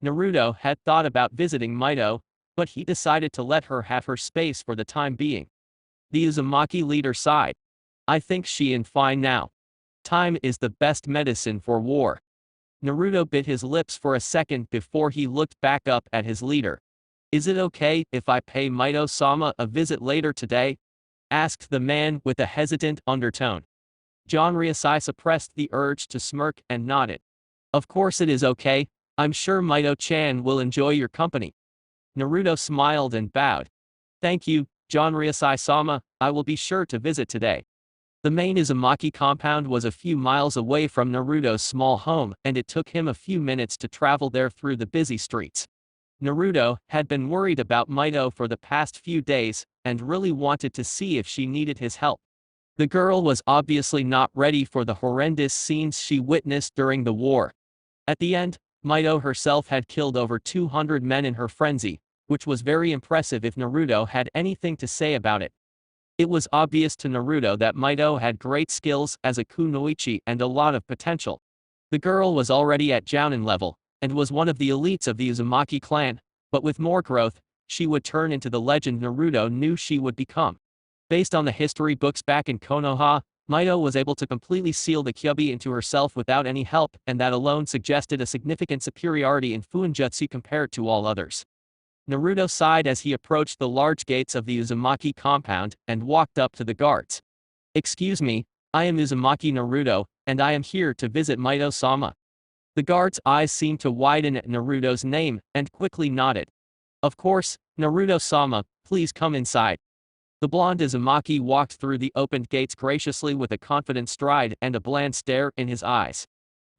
Naruto had thought about visiting Mito, but he decided to let her have her space for the time being. The Uzumaki leader sighed. I think she is fine now. Time is the best medicine for war. Naruto bit his lips for a second before he looked back up at his leader. Is it okay if I pay Mito-sama a visit later today? Asked the man with a hesitant undertone. Janryusai suppressed the urge to smirk and nodded. Of course it is okay, I'm sure Mito-chan will enjoy your company. Naruto smiled and bowed. Thank you, Janryusai-sama, I will be sure to visit today. The main Uzumaki compound was a few miles away from Naruto's small home, and it took him a few minutes to travel there through the busy streets. Naruto had been worried about Mito for the past few days, and really wanted to see if she needed his help. The girl was obviously not ready for the horrendous scenes she witnessed during the war. At the end, Mito herself had killed over 200 men in her frenzy, which was very impressive if Naruto had anything to say about it. It was obvious to Naruto that Mito had great skills as a kunoichi and a lot of potential. The girl was already at Jounin level, and was one of the elites of the Uzumaki clan, but with more growth, she would turn into the legend Naruto knew she would become. Based on the history books back in Konoha, Mito was able to completely seal the Kyuubi into herself without any help, and that alone suggested a significant superiority in Fuinjutsu compared to all others. Naruto sighed as he approached the large gates of the Uzumaki compound, and walked up to the guards. Excuse me, I am Uzumaki Naruto, and I am here to visit Mito-sama. The guard's eyes seemed to widen at Naruto's name, and quickly nodded. Of course, Naruto-sama, please come inside. The blonde Uzumaki walked through the opened gates graciously with a confident stride and a bland stare in his eyes.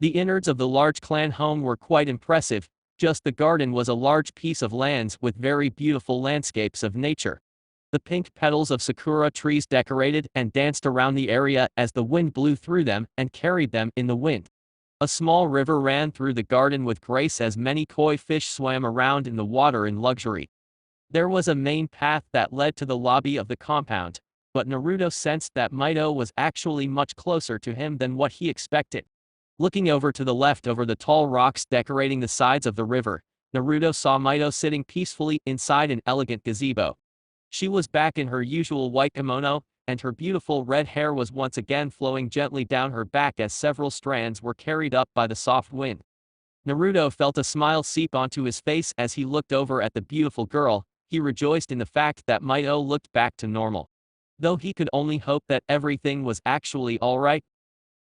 The innards of the large clan home were quite impressive, just the garden was a large piece of lands with very beautiful landscapes of nature. The pink petals of sakura trees decorated and danced around the area as the wind blew through them and carried them in the wind. A small river ran through the garden with grace as many koi fish swam around in the water in luxury. There was a main path that led to the lobby of the compound, but Naruto sensed that Mito was actually much closer to him than what he expected. Looking over to the left over the tall rocks decorating the sides of the river, Naruto saw Mito sitting peacefully inside an elegant gazebo. She was back in her usual white kimono, and her beautiful red hair was once again flowing gently down her back as several strands were carried up by the soft wind. Naruto felt a smile seep onto his face as he looked over at the beautiful girl. He rejoiced in the fact that Mito looked back to normal. Though he could only hope that everything was actually alright.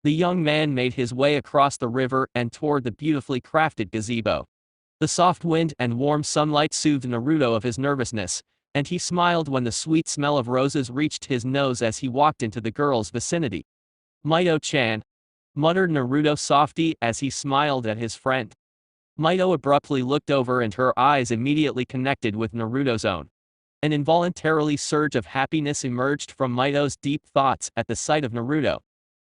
The young man made his way across the river and toward the beautifully crafted gazebo. The soft wind and warm sunlight soothed Naruto of his nervousness, and he smiled when the sweet smell of roses reached his nose as he walked into the girl's vicinity. Mito-chan, muttered Naruto softly as he smiled at his friend. Mito abruptly looked over and her eyes immediately connected with Naruto's own. An involuntarily surge of happiness emerged from Mito's deep thoughts at the sight of Naruto.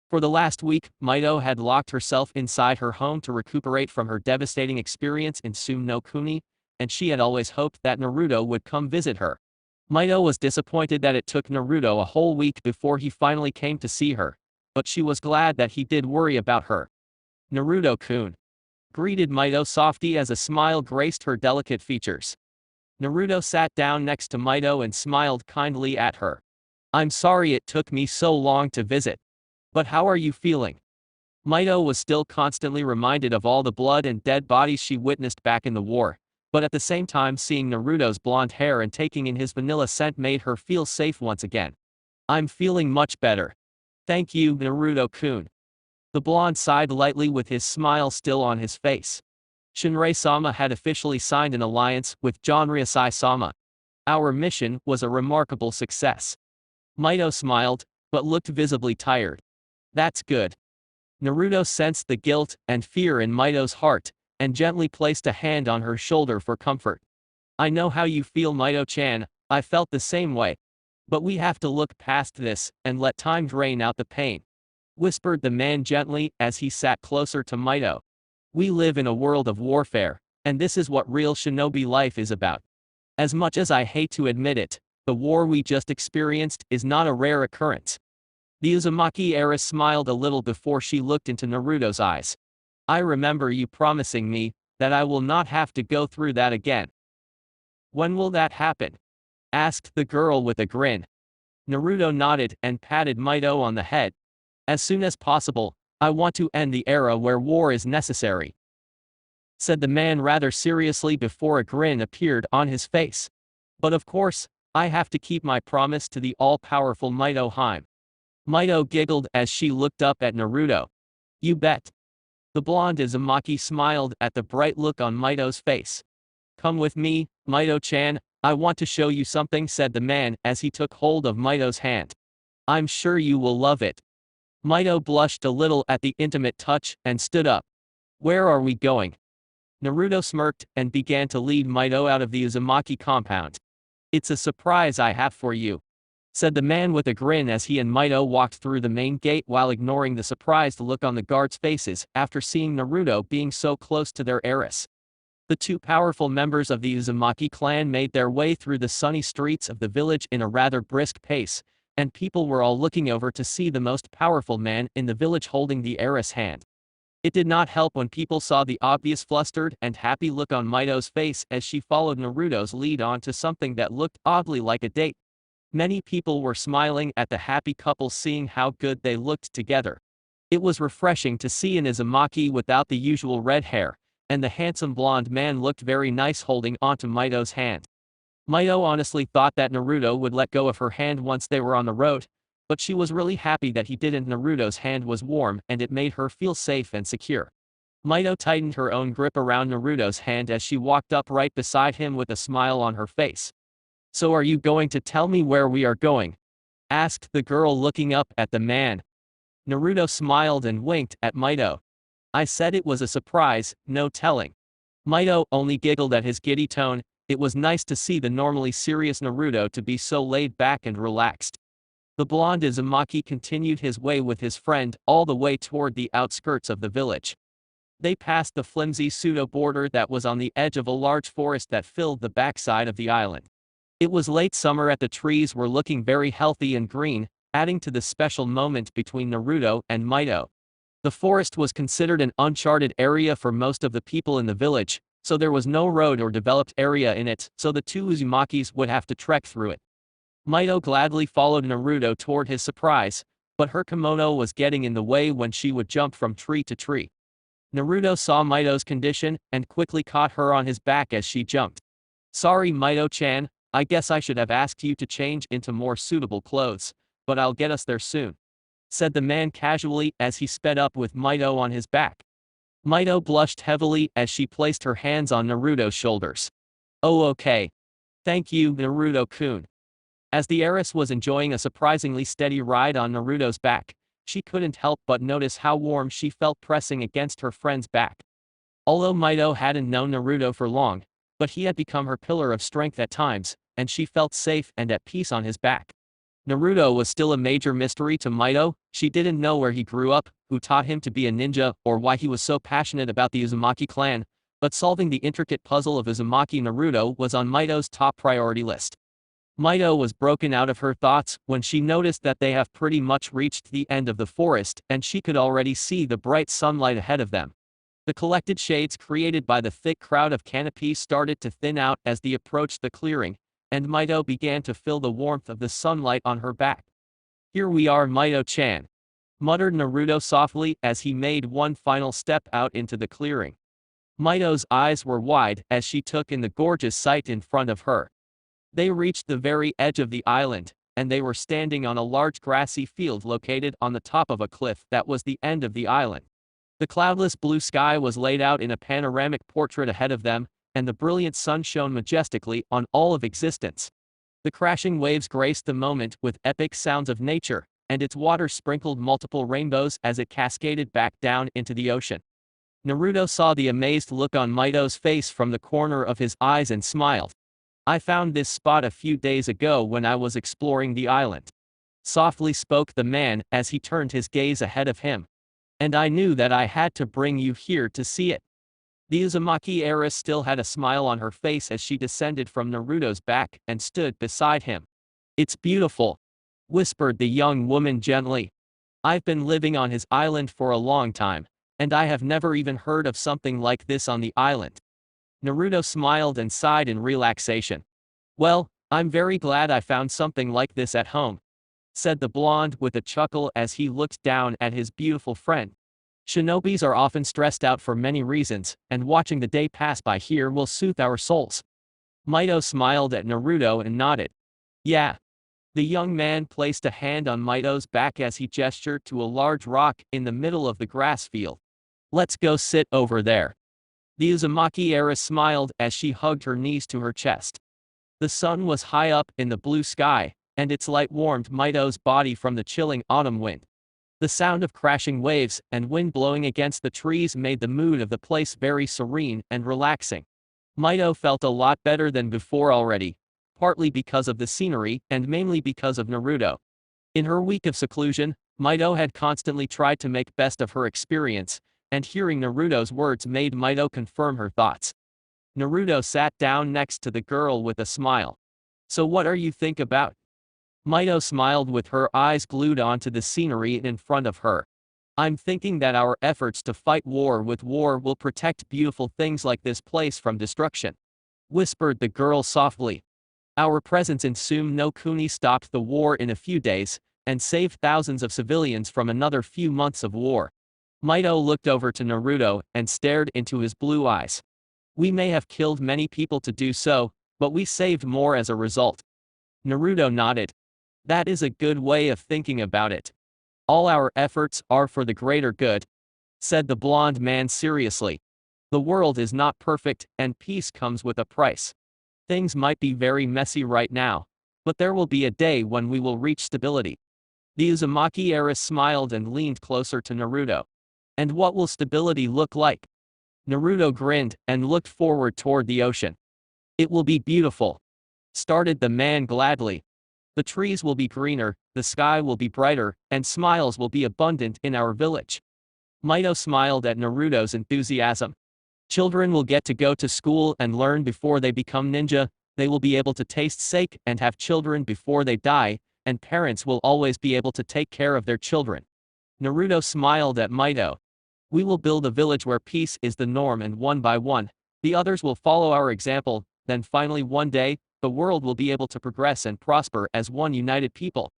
For the last week, Mito had locked herself inside her home to recuperate from her devastating experience in Sum no Kuni, and she had always hoped that Naruto would come visit her. Mito was disappointed that it took Naruto a whole week before he finally came to see her, but she was glad that he did worry about her. Naruto-kun, greeted Mito softly as a smile graced her delicate features. Naruto sat down next to Mito and smiled kindly at her. I'm sorry it took me so long to visit. But how are you feeling? Mito was still constantly reminded of all the blood and dead bodies she witnessed back in the war, but at the same time seeing Naruto's blonde hair and taking in his vanilla scent made her feel safe once again. I'm feeling much better. Thank you, Naruto-kun. The blonde sighed lightly with his smile still on his face. Shinrei-sama had officially signed an alliance with Janryusai-sama. Our mission was a remarkable success. Mito smiled, but looked visibly tired. That's good. Naruto sensed the guilt and fear in Mito's heart, and gently placed a hand on her shoulder for comfort. I know how you feel, Mito-chan, I felt the same way. But we have to look past this, and let time drain out the pain. Whispered the man gently as he sat closer to Mito. We live in a world of warfare, and this is what real shinobi life is about. As much as I hate to admit it, the war we just experienced is not a rare occurrence. The Uzumaki heiress smiled a little before she looked into Naruto's eyes. I remember you promising me that I will not have to go through that again. When will that happen? Asked the girl with a grin. Naruto nodded and patted Mito on the head. As soon as possible, I want to end the era where war is necessary, said the man rather seriously before a grin appeared on his face. But of course, I have to keep my promise to the all-powerful Mito Heim. Mito giggled as she looked up at Naruto. You bet. The blonde Uzumaki smiled at the bright look on Mito's face. Come with me, Mito-chan, I want to show you something, said the man as he took hold of Mito's hand. I'm sure you will love it. Mito blushed a little at the intimate touch and stood up. Where are we going? Naruto smirked and began to lead Mito out of the Uzumaki compound. It's a surprise I have for you, said the man with a grin as he and Mito walked through the main gate while ignoring the surprised look on the guards' faces after seeing Naruto being so close to their heiress. The two powerful members of the Uzumaki clan made their way through the sunny streets of the village in a rather brisk pace, and people were all looking over to see the most powerful man in the village holding the heiress' hand. It did not help when people saw the obvious flustered and happy look on Mito's face as she followed Naruto's lead on to something that looked oddly like a date. Many people were smiling at the happy couple seeing how good they looked together. It was refreshing to see an Uzumaki without the usual red hair, and the handsome blonde man looked very nice holding onto Mito's hand. Mito honestly thought that Naruto would let go of her hand once they were on the road, but she was really happy that he didn't. Naruto's hand was warm and it made her feel safe and secure. Mito tightened her own grip around Naruto's hand as she walked up right beside him with a smile on her face. So are you going to tell me where we are going? Asked the girl looking up at the man. Naruto smiled and winked at Mito. I said it was a surprise, no telling. Mito only giggled at his giddy tone. It was nice to see the normally serious Naruto to be so laid back and relaxed. The blonde Uzumaki continued his way with his friend all the way toward the outskirts of the village. They passed the flimsy pseudo-border that was on the edge of a large forest that filled the backside of the island. It was late summer and the trees were looking very healthy and green, adding to the special moment between Naruto and Mito. The forest was considered an uncharted area for most of the people in the village, so there was no road or developed area in it, so the two Uzumakis would have to trek through it. Mito gladly followed Naruto toward his surprise, but her kimono was getting in the way when she would jump from tree to tree. Naruto saw Mito's condition and quickly caught her on his back as she jumped. Sorry, Mito-chan, I guess I should have asked you to change into more suitable clothes, but I'll get us there soon, said the man casually as he sped up with Mito on his back. Mito blushed heavily as she placed her hands on Naruto's shoulders. Oh, okay. Thank you, Naruto-kun. As the heiress was enjoying a surprisingly steady ride on Naruto's back, she couldn't help but notice how warm she felt pressing against her friend's back. Although Mito hadn't known Naruto for long, but he had become her pillar of strength at times, and she felt safe and at peace on his back. Naruto was still a major mystery to Mito. She didn't know where he grew up, who taught him to be a ninja, or why he was so passionate about the Uzumaki clan, but solving the intricate puzzle of Uzumaki Naruto was on Mito's top priority list. Mito was broken out of her thoughts when she noticed that they have pretty much reached the end of the forest and she could already see the bright sunlight ahead of them. The collected shades created by the thick crowd of canopies started to thin out as they approached the clearing, and Mito began to feel the warmth of the sunlight on her back. Here we are, Mito-chan, muttered Naruto softly as he made one final step out into the clearing. Mito's eyes were wide as she took in the gorgeous sight in front of her. They reached the very edge of the island, and they were standing on a large grassy field located on the top of a cliff that was the end of the island. The cloudless blue sky was laid out in a panoramic portrait ahead of them, and the brilliant sun shone majestically on all of existence. The crashing waves graced the moment with epic sounds of nature, and its water sprinkled multiple rainbows as it cascaded back down into the ocean. Naruto saw the amazed look on Mito's face from the corner of his eyes and smiled. I found this spot a few days ago when I was exploring the island. Softly spoke the man as he turned his gaze ahead of him. And I knew that I had to bring you here to see it. The Uzumaki heiress still had a smile on her face as she descended from Naruto's back and stood beside him. It's beautiful, whispered the young woman gently. I've been living on his island for a long time, and I have never even heard of something like this on the island. Naruto smiled and sighed in relaxation. Well, I'm very glad I found something like this at home, said the blonde with a chuckle as he looked down at his beautiful friend. Shinobis are often stressed out for many reasons, and watching the day pass by here will soothe our souls. Mito smiled at Naruto and nodded. Yeah. The young man placed a hand on Mito's back as he gestured to a large rock in the middle of the grass field. Let's go sit over there. The Uzumaki heiress smiled as she hugged her knees to her chest. The sun was high up in the blue sky, and its light warmed Mito's body from the chilling autumn wind. The sound of crashing waves and wind blowing against the trees made the mood of the place very serene and relaxing. Mito felt a lot better than before already, partly because of the scenery and mainly because of Naruto. In her week of seclusion, Mito had constantly tried to make best of her experience, and hearing Naruto's words made Mito confirm her thoughts. Naruto sat down next to the girl with a smile. So what are you think about? Mito smiled with her eyes glued onto the scenery in front of her. I'm thinking that our efforts to fight war with war will protect beautiful things like this place from destruction, whispered the girl softly. Our presence in Sume no Kuni stopped the war in a few days, and saved thousands of civilians from another few months of war. Mito looked over to Naruto and stared into his blue eyes. We may have killed many people to do so, but we saved more as a result. Naruto nodded. That is a good way of thinking about it. All our efforts are for the greater good, said the blonde man seriously. The world is not perfect, and peace comes with a price. Things might be very messy right now, but there will be a day when we will reach stability. The Uzumaki heiress smiled and leaned closer to Naruto. And what will stability look like? Naruto grinned and looked forward toward the ocean. It will be beautiful, started the man gladly. The trees will be greener, the sky will be brighter, and smiles will be abundant in our village. Mito smiled at Naruto's enthusiasm. Children will get to go to school and learn before they become ninja, they will be able to taste sake and have children before they die, and parents will always be able to take care of their children. Naruto smiled at Mito. We will build a village where peace is the norm, and one by one, the others will follow our example, then finally one day, the world will be able to progress and prosper as one united people.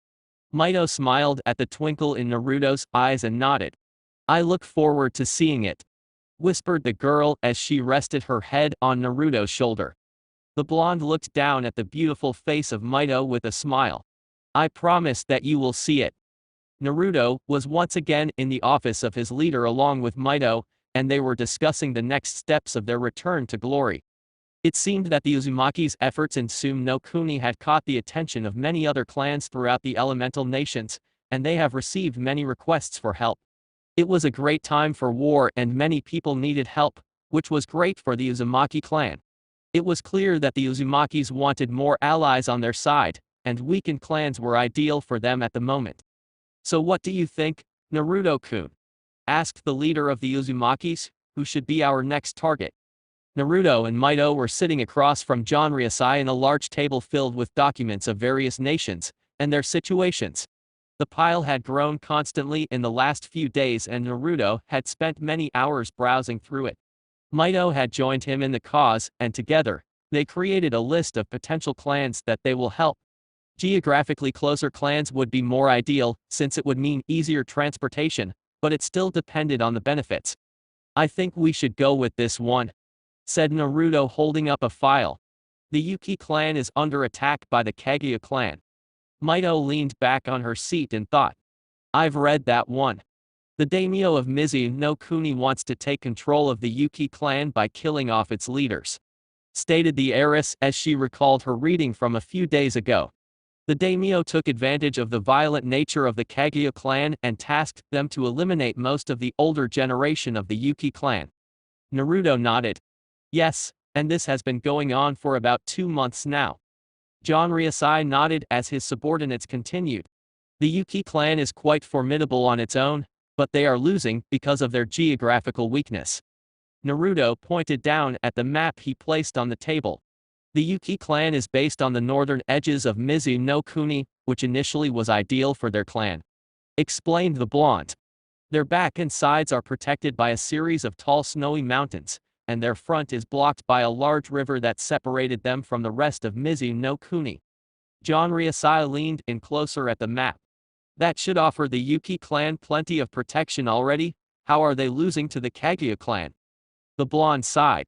Mito smiled at the twinkle in Naruto's eyes and nodded. I look forward to seeing it, whispered the girl as she rested her head on Naruto's shoulder. The blonde looked down at the beautiful face of Mito with a smile. I promise that you will see it. Naruto was once again in the office of his leader along with Mito, and they were discussing the next steps of their return to glory. It seemed that the Uzumaki's efforts in Sume no Kuni had caught the attention of many other clans throughout the elemental nations, and they have received many requests for help. It was a great time for war and many people needed help, which was great for the Uzumaki clan. It was clear that the Uzumakis wanted more allies on their side, and weakened clans were ideal for them at the moment. So what do you think, Naruto-kun? Asked the leader of the Uzumakis, who should be our next target. Naruto and Mito were sitting across from John Ryusai in a large table filled with documents of various nations, and their situations. The pile had grown constantly in the last few days and Naruto had spent many hours browsing through it. Mito had joined him in the cause, and together, they created a list of potential clans that they will help. Geographically closer clans would be more ideal, since it would mean easier transportation, but it still depended on the benefits. I think we should go with this one, said Naruto holding up a file. The Yuki clan is under attack by the Kaguya clan. Mito leaned back on her seat and thought. I've read that one. The daimyo of Mizu no Kuni wants to take control of the Yuki clan by killing off its leaders, stated the heiress as she recalled her reading from a few days ago. The daimyo took advantage of the violent nature of the Kaguya clan and tasked them to eliminate most of the older generation of the Yuki clan. Naruto nodded. Yes, and this has been going on for about 2 months now. John Ryusai nodded as his subordinates continued. The Yuki clan is quite formidable on its own, but they are losing because of their geographical weakness. Naruto pointed down at the map he placed on the table. The Yuki clan is based on the northern edges of Mizu no Kuni, which initially was ideal for their clan. Explained the blonde. Their back and sides are protected by a series of tall snowy mountains, and their front is blocked by a large river that separated them from the rest of Mizu no Kuni. John Ryusai leaned in closer at the map. That should offer the Yuki clan plenty of protection already. How are they losing to the Kaguya clan? The blonde sighed.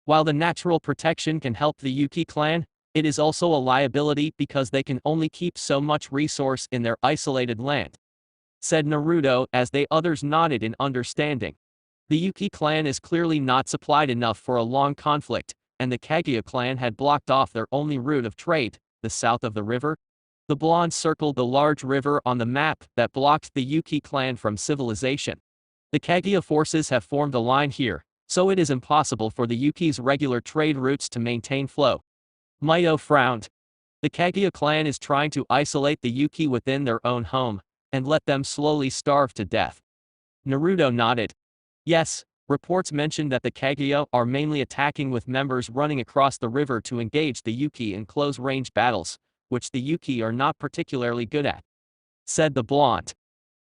While the natural protection can help the Yuki clan, it is also a liability because they can only keep so much resource in their isolated land, said Naruto as the others nodded in understanding. The Yuki clan is clearly not supplied enough for a long conflict, and the Kaguya clan had blocked off their only route of trade, the south of the river. The blonde circled the large river on the map that blocked the Yuki clan from civilization. The Kaguya forces have formed a line here, so it is impossible for the Yuki's regular trade routes to maintain flow. Mito frowned. The Kaguya clan is trying to isolate the Yuki within their own home, and let them slowly starve to death. Naruto nodded. Yes, reports mention that the Kaguya are mainly attacking with members running across the river to engage the Yuki in close-range battles, which the Yuki are not particularly good at, said the blonde.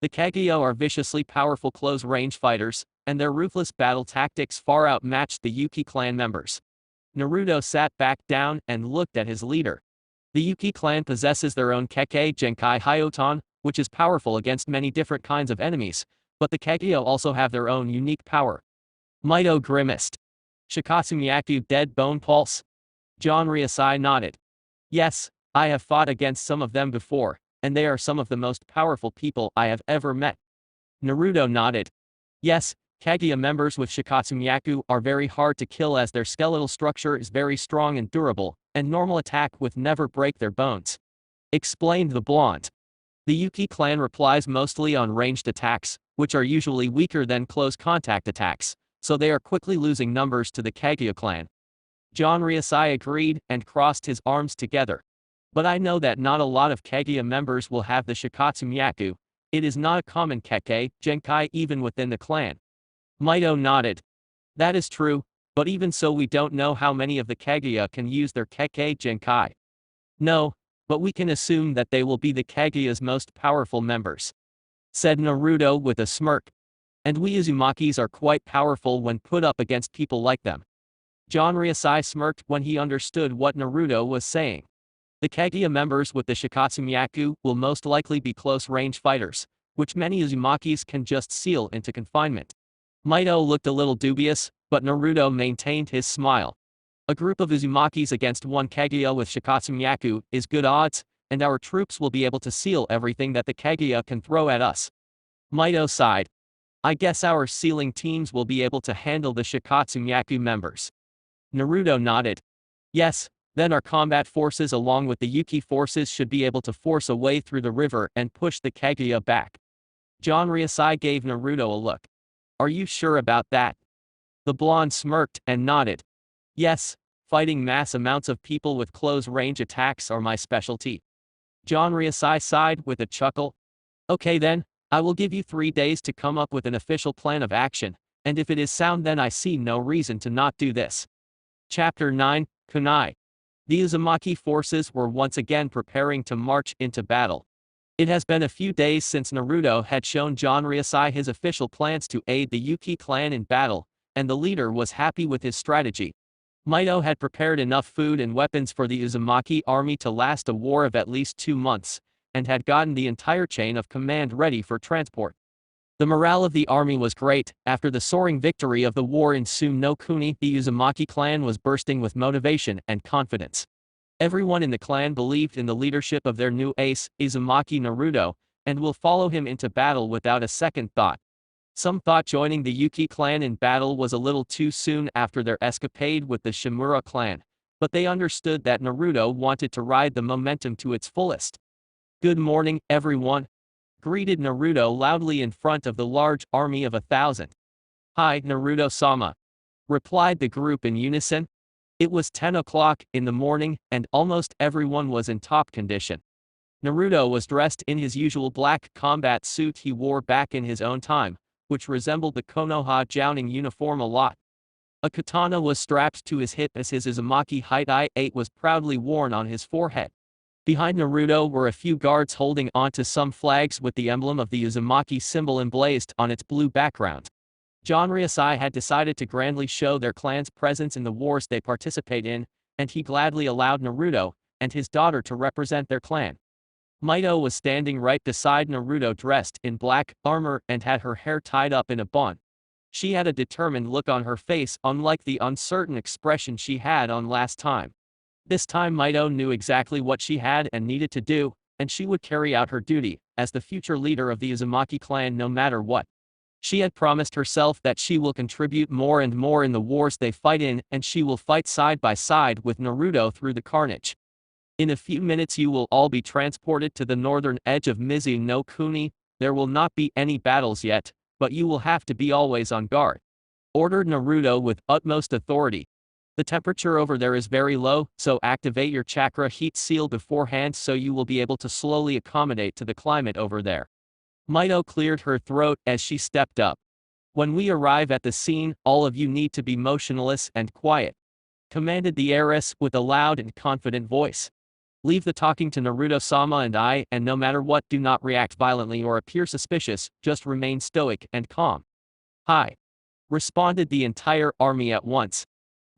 The Kaguya are viciously powerful close-range fighters, and their ruthless battle tactics far outmatched the Yuki clan members. Naruto sat back down and looked at his leader. The Yuki clan possesses their own Kekkei Genkai Hyoton, which is powerful against many different kinds of enemies, but the Kaguya also have their own unique power. Mito grimaced. Shikatsumiyaku Dead Bone Pulse? John Ryusai nodded. Yes, I have fought against some of them before, and they are some of the most powerful people I have ever met. Naruto nodded. Yes, Kaguya members with Shikatsumiyaku are very hard to kill as their skeletal structure is very strong and durable, and normal attack with never break their bones, explained the blonde. The Yuki clan replies mostly on ranged attacks, which are usually weaker than close contact attacks, so they are quickly losing numbers to the Kaguya clan. John Ryusai agreed and crossed his arms together. But I know that not a lot of Kaguya members will have the Shikatsumiyaku. It is not a common Kekkei Genkai even within the clan. Mito nodded. That is true, but even so we don't know how many of the Kaguya can use their Kekkei Genkai. No, but we can assume that they will be the Kaguya's most powerful members, said Naruto with a smirk. And we Uzumakis are quite powerful when put up against people like them. John Ryusai smirked when he understood what Naruto was saying. The Kaguya members with the Shikatsumiyaku will most likely be close-range fighters, which many Uzumakis can just seal into confinement. Mito looked a little dubious, but Naruto maintained his smile. A group of Uzumakis against one Kaguya with Shikatsumiyaku is good odds, and our troops will be able to seal everything that the Kaguya can throw at us. Mito sighed. I guess our sealing teams will be able to handle the Shikatsumiyaku members. Naruto nodded. Yes, then our combat forces along with the Yuki forces should be able to force a way through the river and push the Kaguya back. John Ryusai gave Naruto a look. Are you sure about that? The blonde smirked and nodded. Yes, fighting mass amounts of people with close-range attacks are my specialty. John Ryusai sighed with a chuckle. Okay then, I will give you 3 days to come up with an official plan of action, and if it is sound then I see no reason to not do this. Chapter 9, Kunai. The Uzumaki forces were once again preparing to march into battle. It has been a few days since Naruto had shown John Ryusai his official plans to aid the Yuki clan in battle, and the leader was happy with his strategy. Mito had prepared enough food and weapons for the Uzumaki army to last a war of at least 2 months, and had gotten the entire chain of command ready for transport. The morale of the army was great. After the soaring victory of the war in Sun no Kuni, the Uzumaki clan was bursting with motivation and confidence. Everyone in the clan believed in the leadership of their new ace, Uzumaki Naruto, and will follow him into battle without a second thought. Some thought joining the Yuki clan in battle was a little too soon after their escapade with the Shimura clan, but they understood that Naruto wanted to ride the momentum to its fullest. Good morning, everyone, greeted Naruto loudly in front of the large army of 1,000. Hi, Naruto-sama, replied the group in unison. It was 10 o'clock in the morning, and almost everyone was in top condition. Naruto was dressed in his usual black combat suit he wore back in his own time, which resembled the konoha jouning uniform a lot. A katana was strapped to his hip as his Uzumaki height I-8 was proudly worn on his forehead. Behind Naruto were a few guards holding onto some flags with the emblem of the Uzumaki symbol emblazed on its blue background. Janryusai had decided to grandly show their clan's presence in the wars they participate in, and he gladly allowed Naruto and his daughter to represent their clan. Mito was standing right beside Naruto dressed in black armor and had her hair tied up in a bun. She had a determined look on her face, unlike the uncertain expression she had on last time. This time Mito knew exactly what she had and needed to do, and she would carry out her duty as the future leader of the Uzumaki clan no matter what. She had promised herself that she will contribute more and more in the wars they fight in, and she will fight side by side with Naruto through the carnage. In a few minutes you will all be transported to the northern edge of Mizu no Kuni. There will not be any battles yet, but you will have to be always on guard," ordered Naruto with utmost authority. "The temperature over there is very low, so activate your chakra heat seal beforehand so you will be able to slowly accommodate to the climate over there." Mito cleared her throat as she stepped up. "When we arrive at the scene, all of you need to be motionless and quiet," commanded the heiress with a loud and confident voice. "Leave the talking to Naruto-sama and no matter what, do not react violently or appear suspicious, just remain stoic and calm." "Hi," responded the entire army at once.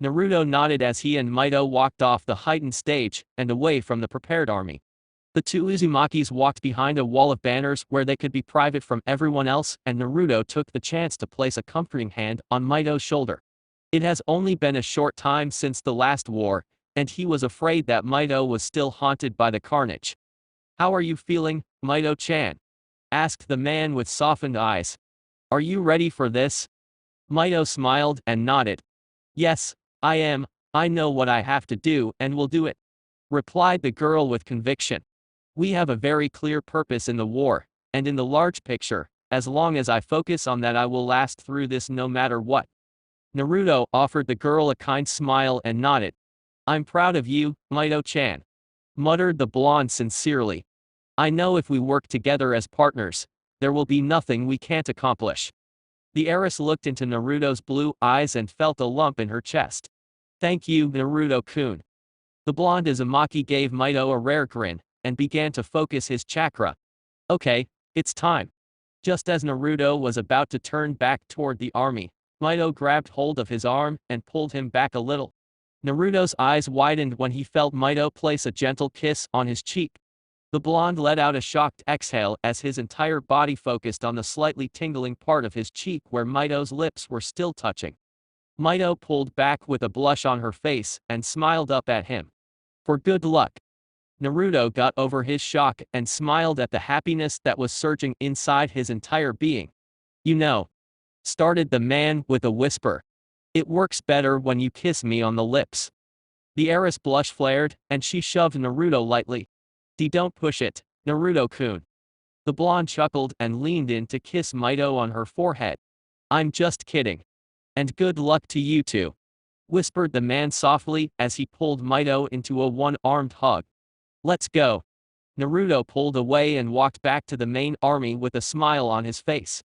Naruto nodded as he and Mito walked off the heightened stage and away from the prepared army. The two Uzumakis walked behind a wall of banners where they could be private from everyone else, and Naruto took the chance to place a comforting hand on Mito's shoulder. It has only been a short time since the last war, and he was afraid that Mito was still haunted by the carnage. "How are you feeling, Mito-chan?" asked the man with softened eyes. "Are you ready for this?" Mito smiled and nodded. "Yes, I am. I know what I have to do and will do it," replied the girl with conviction. "We have a very clear purpose in the war, and in the large picture, as long as I focus on that I will last through this no matter what." Naruto offered the girl a kind smile and nodded. "I'm proud of you, Mito-chan," muttered the blonde sincerely. "I know if we work together as partners, there will be nothing we can't accomplish." The heiress looked into Naruto's blue eyes and felt a lump in her chest. "Thank you, Naruto-kun." The blonde Uzumaki gave Mito a rare grin and began to focus his chakra. "Okay, it's time." Just as Naruto was about to turn back toward the army, Mito grabbed hold of his arm and pulled him back a little. Naruto's eyes widened when he felt Mito place a gentle kiss on his cheek. The blonde let out a shocked exhale as his entire body focused on the slightly tingling part of his cheek where Mito's lips were still touching. Mito pulled back with a blush on her face and smiled up at him. "For good luck." Naruto got over his shock and smiled at the happiness that was surging inside his entire being. "You know," started the man with a whisper, "it works better when you kiss me on the lips." The heiress blush flared, and she shoved Naruto lightly. Don't push it, Naruto-kun." The blonde chuckled and leaned in to kiss Mito on her forehead. "I'm just kidding. And good luck to you too," whispered the man softly as he pulled Mito into a one-armed hug. "Let's go." Naruto pulled away and walked back to the main army with a smile on his face.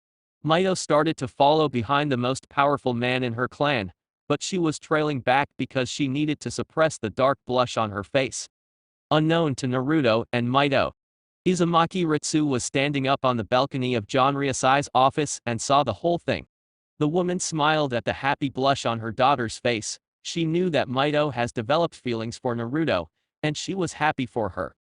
Mito started to follow behind the most powerful man in her clan, but she was trailing back because she needed to suppress the dark blush on her face. Unknown to Naruto and Mito, Uzumaki Ritsu was standing up on the balcony of Janryusai's office and saw the whole thing. The woman smiled at the happy blush on her daughter's face. She knew that Mito has developed feelings for Naruto, and she was happy for her.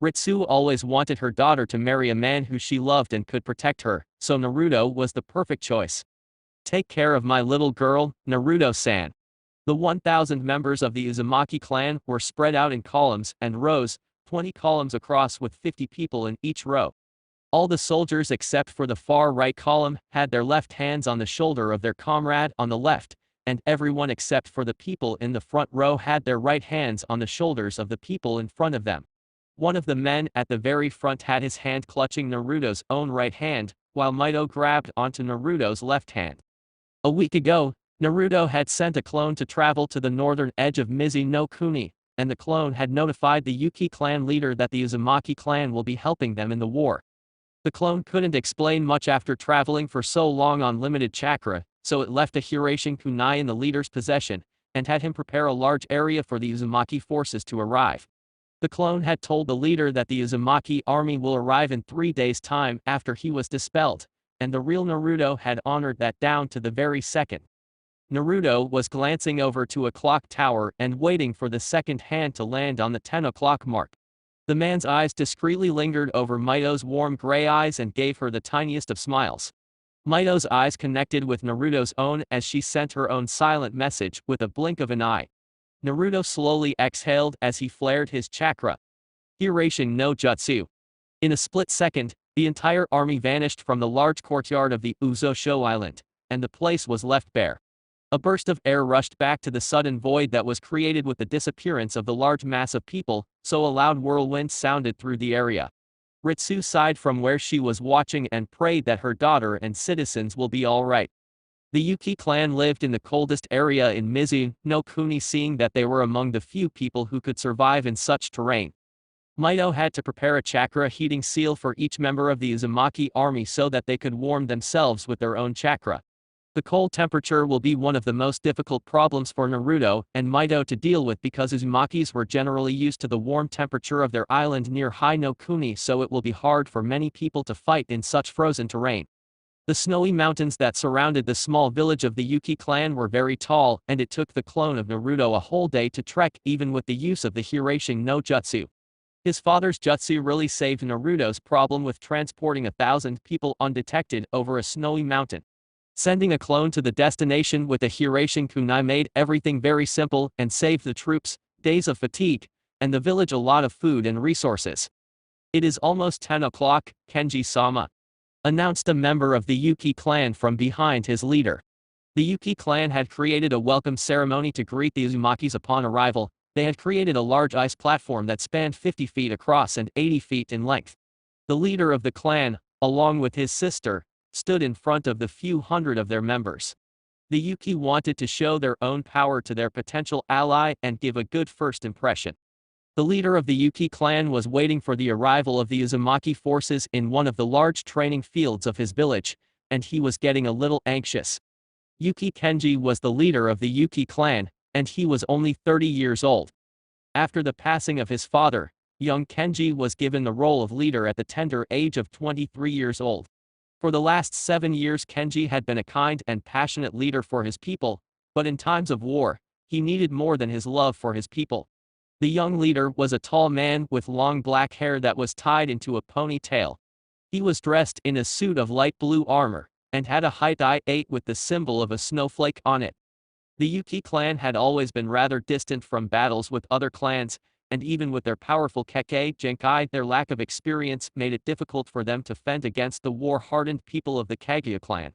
Ritsu always wanted her daughter to marry a man who she loved and could protect her, so Naruto was the perfect choice. "Take care of my little girl, Naruto-san." The 1,000 members of the Uzumaki clan were spread out in columns and rows, 20 columns across with 50 people in each row. All the soldiers except for the far right column had their left hands on the shoulder of their comrade on the left, and everyone except for the people in the front row had their right hands on the shoulders of the people in front of them. One of the men at the very front had his hand clutching Naruto's own right hand, while Mito grabbed onto Naruto's left hand. "A week ago, Naruto had sent a clone to travel to the northern edge of Mizi no Kuni, and the clone had notified the Yuki clan leader that the Uzumaki clan will be helping them in the war. The clone couldn't explain much after traveling for so long on limited chakra, so it left a Hiraishin kunai in the leader's possession, and had him prepare a large area for the Uzumaki forces to arrive. The clone had told the leader that the Uzumaki army will arrive in 3 days' time after he was dispelled, and the real Naruto had honored that down to the very second. Naruto was glancing over to a clock tower and waiting for the second hand to land on the 10 o'clock mark. The man's eyes discreetly lingered over Mito's warm gray eyes and gave her the tiniest of smiles. Mito's eyes connected with Naruto's own as she sent her own silent message with a blink of an eye. Naruto slowly exhaled as he flared his chakra. Hiraishin no Jutsu. In a split second, the entire army vanished from the large courtyard of the Uzosho Island, and the place was left bare. A burst of air rushed back to the sudden void that was created with the disappearance of the large mass of people, so a loud whirlwind sounded through the area. Ritsu sighed from where she was watching and prayed that her daughter and citizens will be all right. The Yuki clan lived in the coldest area in Mizu no Kuni, seeing that they were among the few people who could survive in such terrain. Mito had to prepare a chakra heating seal for each member of the Uzumaki army so that they could warm themselves with their own chakra. The cold temperature will be one of the most difficult problems for Naruto and Mito to deal with because Uzumakis were generally used to the warm temperature of their island near High no Kuni, so it will be hard for many people to fight in such frozen terrain. The snowy mountains that surrounded the small village of the Yuki clan were very tall, and it took the clone of Naruto a whole day to trek even with the use of the Hiraishin no Jutsu. His father's jutsu really saved Naruto's problem with transporting 1,000 people undetected over a snowy mountain. Sending a clone to the destination with a Hiraishin kunai made everything very simple and saved the troops days of fatigue, and the village a lot of food and resources. "It is almost 10 o'clock, Kenji-sama," announced a member of the Yuki clan from behind his leader. The Yuki clan had created a welcome ceremony to greet the Uzumakis upon arrival. They had created a large ice platform that spanned 50 feet across and 80 feet in length. The leader of the clan, along with his sister, stood in front of the few hundred of their members. The Yuki wanted to show their own power to their potential ally and give a good first impression. The leader of the Yuki clan was waiting for the arrival of the Uzumaki forces in one of the large training fields of his village, and he was getting a little anxious. Yuki Kenji was the leader of the Yuki clan, and he was only 30 years old. After the passing of his father, young Kenji was given the role of leader at the tender age of 23 years old. For the last 7 years Kenji had been a kind and passionate leader for his people, but in times of war, he needed more than his love for his people. The young leader was a tall man with long black hair that was tied into a ponytail. He was dressed in a suit of light blue armor, and had a height I-8 with the symbol of a snowflake on it. The Yuki clan had always been rather distant from battles with other clans, and even with their powerful Kekkei Genkai, their lack of experience made it difficult for them to fend against the war-hardened people of the Kaguya clan.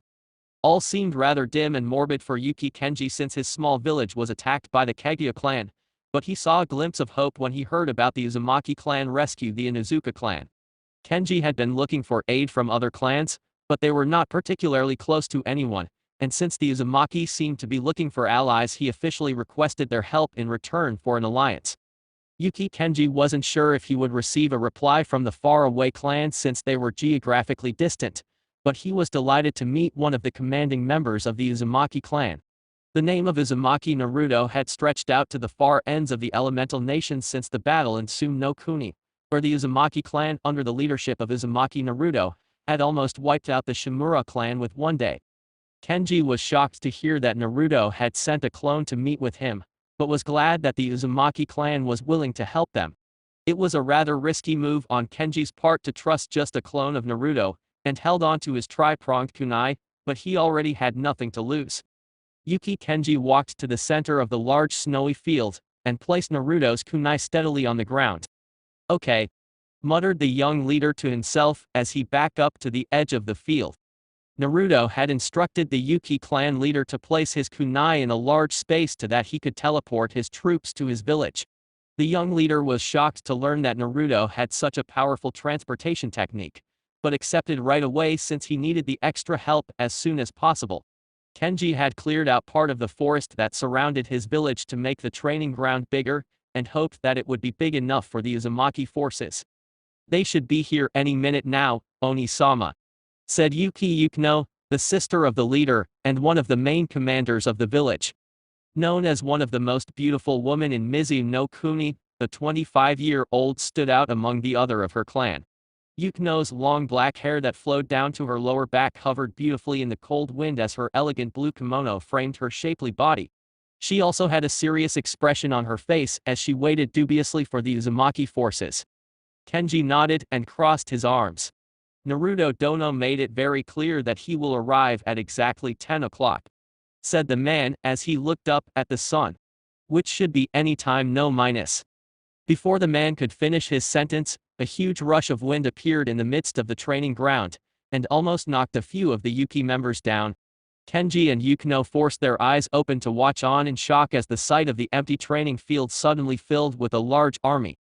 All seemed rather dim and morbid for Yuki Kenji since his small village was attacked by the Kaguya clan, but he saw a glimpse of hope when he heard about the Uzumaki clan rescue the Inuzuka clan. Kenji had been looking for aid from other clans, but they were not particularly close to anyone, and since the Uzumaki seemed to be looking for allies, he officially requested their help in return for an alliance. Yuki Kenji wasn't sure if he would receive a reply from the faraway clan since they were geographically distant, but he was delighted to meet one of the commanding members of the Uzumaki clan. The name of Uzumaki Naruto had stretched out to the far ends of the elemental nations since the battle in Sum no Kuni, where the Uzumaki clan under the leadership of Uzumaki Naruto had almost wiped out the Shimura clan with one day. Kenji was shocked to hear that Naruto had sent a clone to meet with him, but was glad that the Uzumaki clan was willing to help them. It was a rather risky move on Kenji's part to trust just a clone of Naruto, and held on to his tri-pronged kunai, but he already had nothing to lose. Yuki Kenji walked to the center of the large snowy field, and placed Naruto's kunai steadily on the ground. "Okay," muttered the young leader to himself as he backed up to the edge of the field. Naruto had instructed the Yuki clan leader to place his kunai in a large space so that he could teleport his troops to his village. The young leader was shocked to learn that Naruto had such a powerful transportation technique, but accepted right away since he needed the extra help as soon as possible. Kenji had cleared out part of the forest that surrounded his village to make the training ground bigger, and hoped that it would be big enough for the Uzumaki forces. They should be here any minute now, Oni-sama, said Yuki Yukino, the sister of the leader, and one of the main commanders of the village. Known as one of the most beautiful women in Mizu no Kuni, the 25-year-old stood out among the other of her clan. Yukino's long black hair that flowed down to her lower back hovered beautifully in the cold wind as her elegant blue kimono framed her shapely body. She also had a serious expression on her face as she waited dubiously for the Uzumaki forces. Kenji nodded and crossed his arms. Naruto Dono made it very clear that he will arrive at exactly 10 o'clock, said the man as he looked up at the sun. Which should be any time no minus. Before the man could finish his sentence, a huge rush of wind appeared in the midst of the training ground, and almost knocked a few of the Yuki members down. Kenji and Yukino forced their eyes open to watch on in shock as the sight of the empty training field suddenly filled with a large army.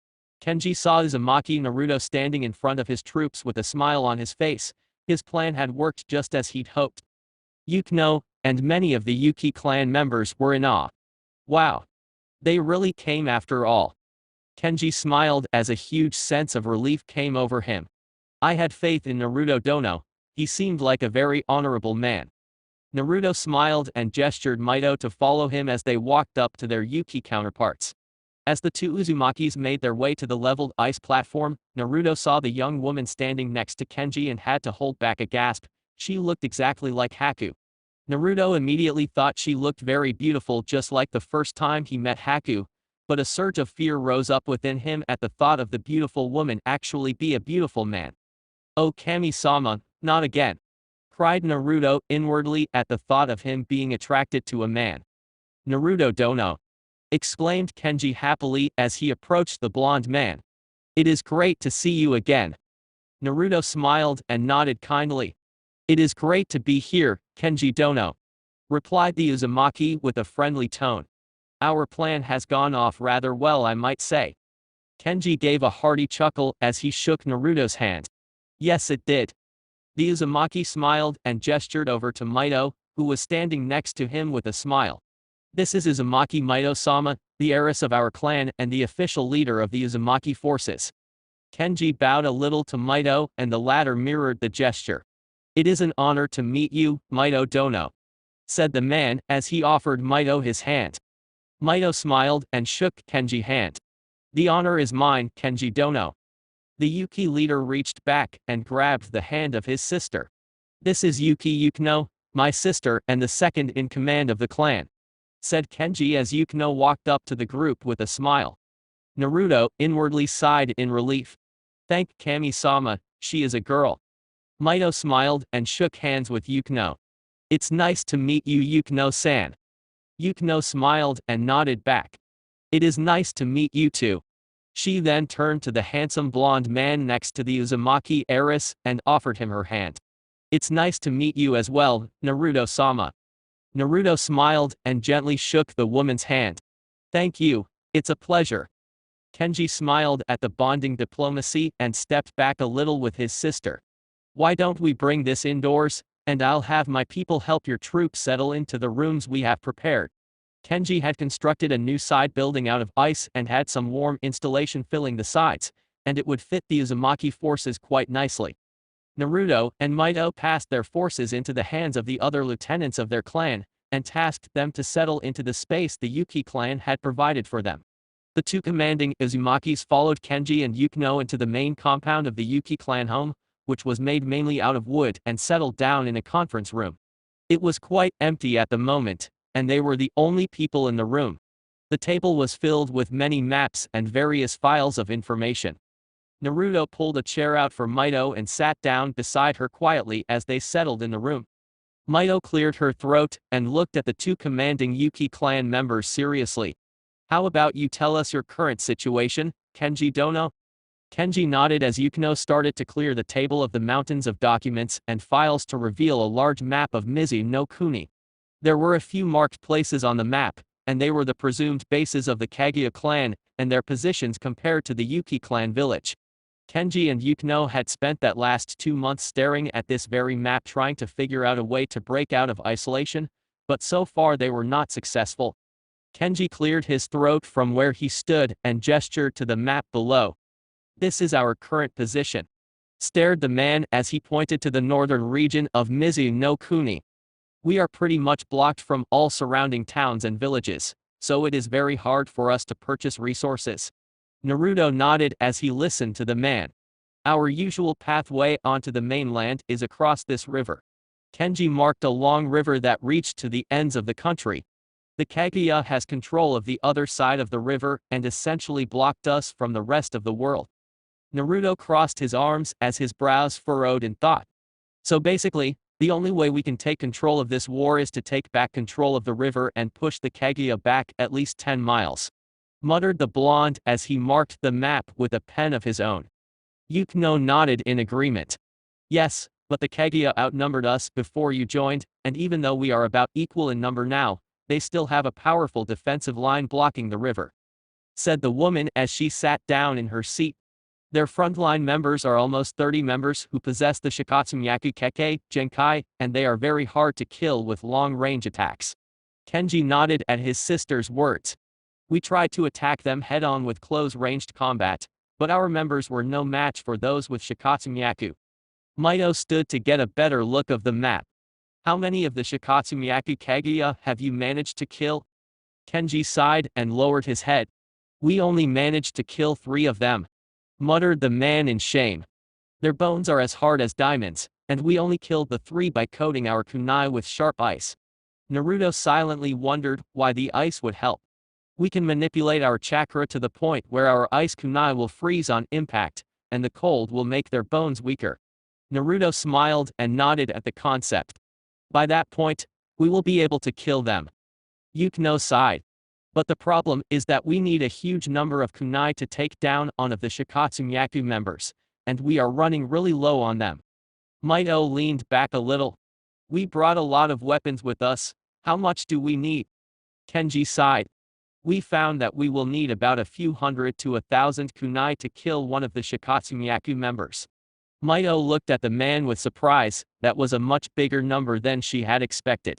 Kenji saw Uzumaki Naruto standing in front of his troops with a smile on his face. His plan had worked just as he'd hoped. Yukino, and many of the Yuki clan members were in awe. Wow! They really came after all. Kenji smiled as a huge sense of relief came over him. I had faith in Naruto Dono. He seemed like a very honorable man. Naruto smiled and gestured Mito to follow him as they walked up to their Yuki counterparts. As the two Uzumakis made their way to the leveled ice platform, Naruto saw the young woman standing next to Kenji and had to hold back a gasp. She looked exactly like Haku. Naruto immediately thought she looked very beautiful just like the first time he met Haku, but a surge of fear rose up within him at the thought of the beautiful woman actually be a beautiful man. Oh Kami-sama, not again! Cried Naruto inwardly at the thought of him being attracted to a man. Naruto Dono! Exclaimed Kenji happily as he approached the blonde man. It is great to see you again. Naruto smiled and nodded kindly. It is great to be here, Kenji Dono, replied the Uzumaki with a friendly tone. Our plan has gone off rather well, I might say. Kenji gave a hearty chuckle as he shook Naruto's hand. Yes, it did. The Uzumaki smiled and gestured over to Mito, who was standing next to him with a smile. This is Uzumaki Mito-sama, the heiress of our clan and the official leader of the Uzumaki forces. Kenji bowed a little to Mito and the latter mirrored the gesture. It is an honor to meet you, Mito Dono, said the man as he offered Mito his hand. Mito smiled and shook Kenji's hand. The honor is mine, Kenji Dono. The Yuki leader reached back and grabbed the hand of his sister. This is Yuki Yukino, my sister and the second in command of the clan, said Kenji as Yukino walked up to the group with a smile. Naruto inwardly sighed in relief. Thank Kami-sama, she is a girl. Mito smiled and shook hands with Yukino. It's nice to meet you, Yukino-san. Yukino smiled and nodded back. It is nice to meet you too. She then turned to the handsome blonde man next to the Uzumaki heiress and offered him her hand. It's nice to meet you as well, Naruto-sama. Naruto smiled and gently shook the woman's hand. Thank you, it's a pleasure. Kenji smiled at the bonding diplomacy and stepped back a little with his sister. Why don't we bring this indoors, and I'll have my people help your troops settle into the rooms we have prepared. Kenji had constructed a new side building out of ice and had some warm installation filling the sides, and it would fit the Uzumaki forces quite nicely. Naruto and Mito passed their forces into the hands of the other lieutenants of their clan, and tasked them to settle into the space the Yuki clan had provided for them. The two commanding Uzumakis followed Kenji and Yukino into the main compound of the Yuki clan home, which was made mainly out of wood, and settled down in a conference room. It was quite empty at the moment, and they were the only people in the room. The table was filled with many maps and various files of information. Naruto pulled a chair out for Mito and sat down beside her quietly as they settled in the room. Mito cleared her throat and looked at the two commanding Yuki clan members seriously. How about you tell us your current situation, Kenji Dono? Kenji nodded as Yukino started to clear the table of the mountains of documents and files to reveal a large map of Mizu no Kuni. There were a few marked places on the map, and they were the presumed bases of the Kaguya clan, and their positions compared to the Yuki clan village. Kenji and Yukino had spent that last 2 months staring at this very map trying to figure out a way to break out of isolation, but so far they were not successful. Kenji cleared his throat from where he stood and gestured to the map below. This is our current position. Stared the man as he pointed to the northern region of Mizu no Kuni. We are pretty much blocked from all surrounding towns and villages, so it is very hard for us to purchase resources. Naruto nodded as he listened to the man. Our usual pathway onto the mainland is across this river. Kenji marked a long river that reached to the ends of the country. The Kaguya has control of the other side of the river and essentially blocked us from the rest of the world. Naruto crossed his arms as his brows furrowed in thought. So basically, the only way we can take control of this war is to take back control of the river and push the Kaguya back at least 10 miles. Muttered the blonde as he marked the map with a pen of his own. Yuki nodded in agreement. Yes, but the Kaguya outnumbered us before you joined, and even though we are about equal in number now, they still have a powerful defensive line blocking the river. Said the woman as she sat down in her seat. Their frontline members are almost 30 members who possess the Shikatsu-myaku Kekkei, Genkai, and they are very hard to kill with long-range attacks. Kenji nodded at his sister's words. We tried to attack them head-on with close-ranged combat, but our members were no match for those with Shikatsu-myaku. Mito stood to get a better look of the map. How many of the Shikatsu-myaku Kaguya have you managed to kill? Kenji sighed and lowered his head. We only managed to kill 3 of them. Muttered the man in shame. Their bones are as hard as diamonds, and we only killed the 3 by coating our kunai with sharp ice. Naruto silently wondered why the ice would help. We can manipulate our chakra to the point where our ice kunai will freeze on impact, and the cold will make their bones weaker. Naruto smiled and nodded at the concept. By that point, we will be able to kill them. Yuki sighed. But the problem is that we need a huge number of kunai to take down one of the Shikatsu-myaku members, and we are running really low on them. Mito leaned back a little. We brought a lot of weapons with us. How much do we need? Kenji sighed. We found that we will need about a few hundred to 1,000 kunai to kill one of the Shikatsu-myaku members. Mito looked at the man with surprise. That was a much bigger number than she had expected.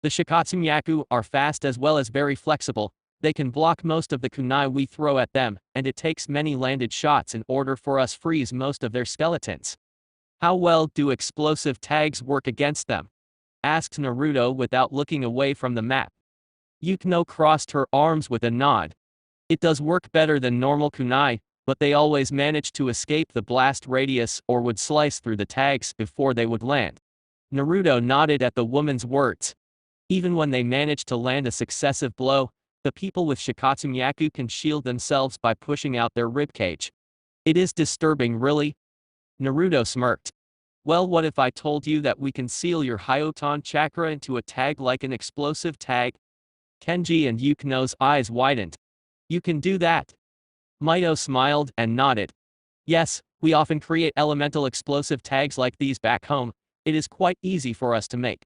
The Shikatsu-myaku are fast as well as very flexible. They can block most of the kunai we throw at them, and it takes many landed shots in order for us freeze most of their skeletons. How well do explosive tags work against them? Asked Naruto without looking away from the map. Yuki crossed her arms with a nod. It does work better than normal kunai, but they always manage to escape the blast radius or would slice through the tags before they would land. Naruto nodded at the woman's words. Even when they manage to land a successive blow, the people with Shikatsu-myaku can shield themselves by pushing out their ribcage. It is disturbing, really? Naruto smirked. Well, what if I told you that we can seal your Hyoton chakra into a tag like an explosive tag? Kenji and Yuki's eyes widened. You can do that? Mito smiled and nodded. Yes, we often create elemental explosive tags like these back home. It is quite easy for us to make.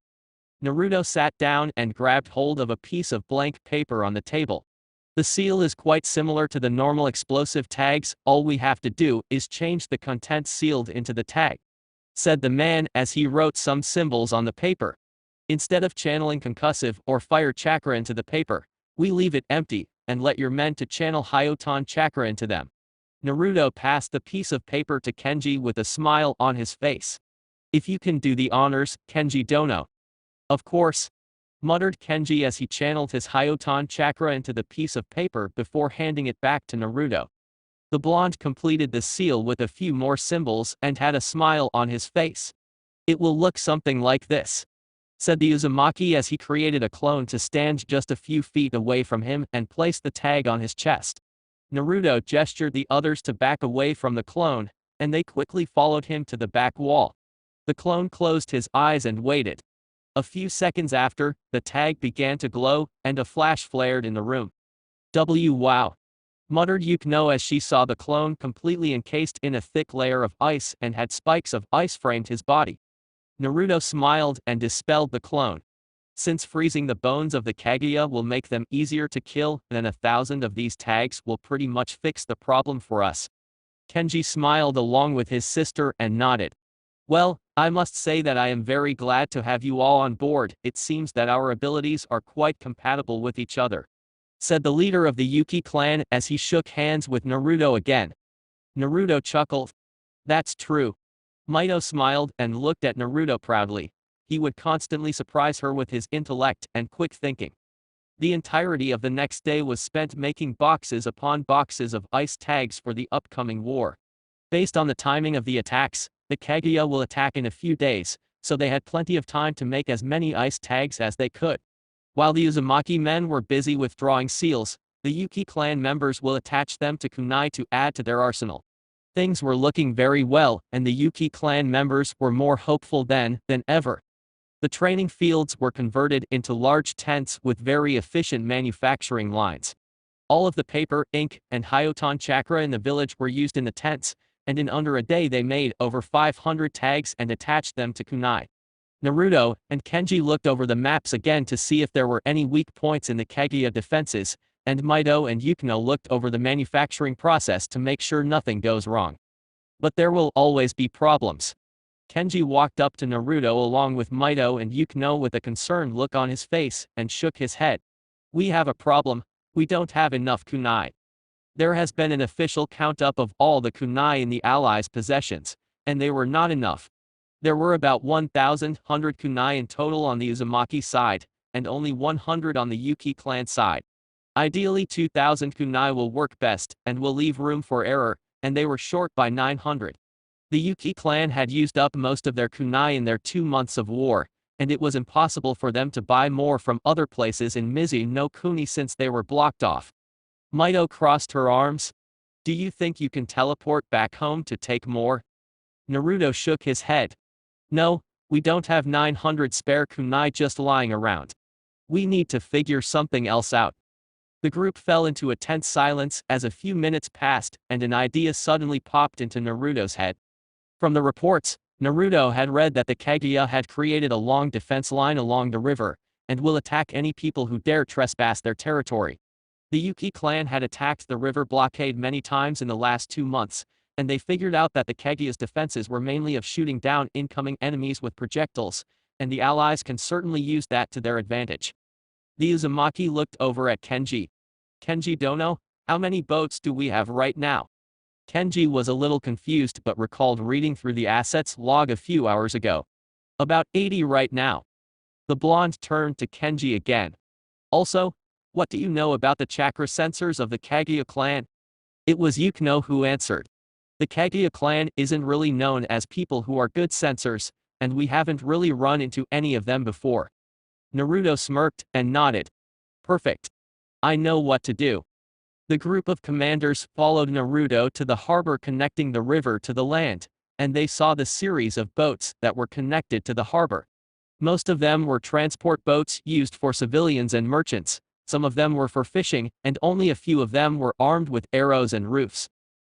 Naruto sat down and grabbed hold of a piece of blank paper on the table. The seal is quite similar to the normal explosive tags. All we have to do is change the content sealed into the tag. Said the man as he wrote some symbols on the paper. Instead of channeling concussive or fire chakra into the paper, we leave it empty and let your men to channel Hyoton chakra into them. Naruto passed the piece of paper to Kenji with a smile on his face. If you can do the honors, Kenji dono. Of course. Muttered Kenji as he channeled his Hyoton chakra into the piece of paper before handing it back to Naruto. The blonde completed the seal with a few more symbols and had a smile on his face. It will look something like this. Said the Uzumaki as he created a clone to stand just a few feet away from him and placed the tag on his chest. Naruto gestured the others to back away from the clone, and they quickly followed him to the back wall. The clone closed his eyes and waited. A few seconds after, the tag began to glow, and a flash flared in the room. Wow! Muttered Yuki as she saw the clone completely encased in a thick layer of ice and had spikes of ice framed his body. Naruto smiled and dispelled the clone. Since freezing the bones of the Kaguya will make them easier to kill, then 1,000 of these tags will pretty much fix the problem for us. Kenji smiled along with his sister and nodded. Well, I must say that I am very glad to have you all on board. It seems that our abilities are quite compatible with each other," said the leader of the Yuki clan as he shook hands with Naruto again. Naruto chuckled. "That's true." Mito smiled and looked at Naruto proudly. He would constantly surprise her with his intellect and quick thinking. The entirety of the next day was spent making boxes upon boxes of ice tags for the upcoming war. Based on the timing of the attacks, the Kaguya will attack in a few days, so they had plenty of time to make as many ice tags as they could. While the Uzumaki men were busy withdrawing seals, the Yuki clan members will attach them to kunai to add to their arsenal. Things were looking very well, and the Yuki clan members were more hopeful than ever. The training fields were converted into large tents with very efficient manufacturing lines. All of the paper, ink, and Hyoton chakra in the village were used in the tents, and in under a day they made over 500 tags and attached them to kunai. Naruto and Kenji looked over the maps again to see if there were any weak points in the Kaguya defenses, and Mito and Yukino looked over the manufacturing process to make sure nothing goes wrong. But there will always be problems. Kenji walked up to Naruto along with Mito and Yukino with a concerned look on his face and shook his head. "We have a problem, we don't have enough kunai." There has been an official count-up of all the kunai in the Allies' possessions, and they were not enough. There were about 1,100 kunai in total on the Uzumaki side, and only 100 on the Yuki clan side. Ideally 2,000 kunai will work best, and will leave room for error, and they were short by 900. The Yuki clan had used up most of their kunai in their 2 months of war, and it was impossible for them to buy more from other places in Mizu no Kuni since they were blocked off. Mito crossed her arms. "Do you think you can teleport back home to take more?" Naruto shook his head. "No, we don't have 900 spare kunai just lying around. We need to figure something else out." The group fell into a tense silence as a few minutes passed and an idea suddenly popped into Naruto's head. From the reports, Naruto had read that the Kaguya had created a long defense line along the river, and will attack any people who dare trespass their territory. The Yuki clan had attacked the river blockade many times in the last 2 months, and they figured out that the Kaguya's defenses were mainly of shooting down incoming enemies with projectiles, and the allies can certainly use that to their advantage. The Uzumaki looked over at Kenji. "Kenji Dono, how many boats do we have right now?" Kenji was a little confused but recalled reading through the assets log a few hours ago. "About 80 right now." The blonde turned to Kenji again. "Also, what do you know about the chakra sensors of the Kaguya clan?" It was Yukino who answered. "The Kaguya clan isn't really known as people who are good sensors, and we haven't really run into any of them before." Naruto smirked and nodded. "Perfect. I know what to do." The group of commanders followed Naruto to the harbor connecting the river to the land, and they saw the series of boats that were connected to the harbor. Most of them were transport boats used for civilians and merchants, some of them were for fishing, and only a few of them were armed with arrows and roofs.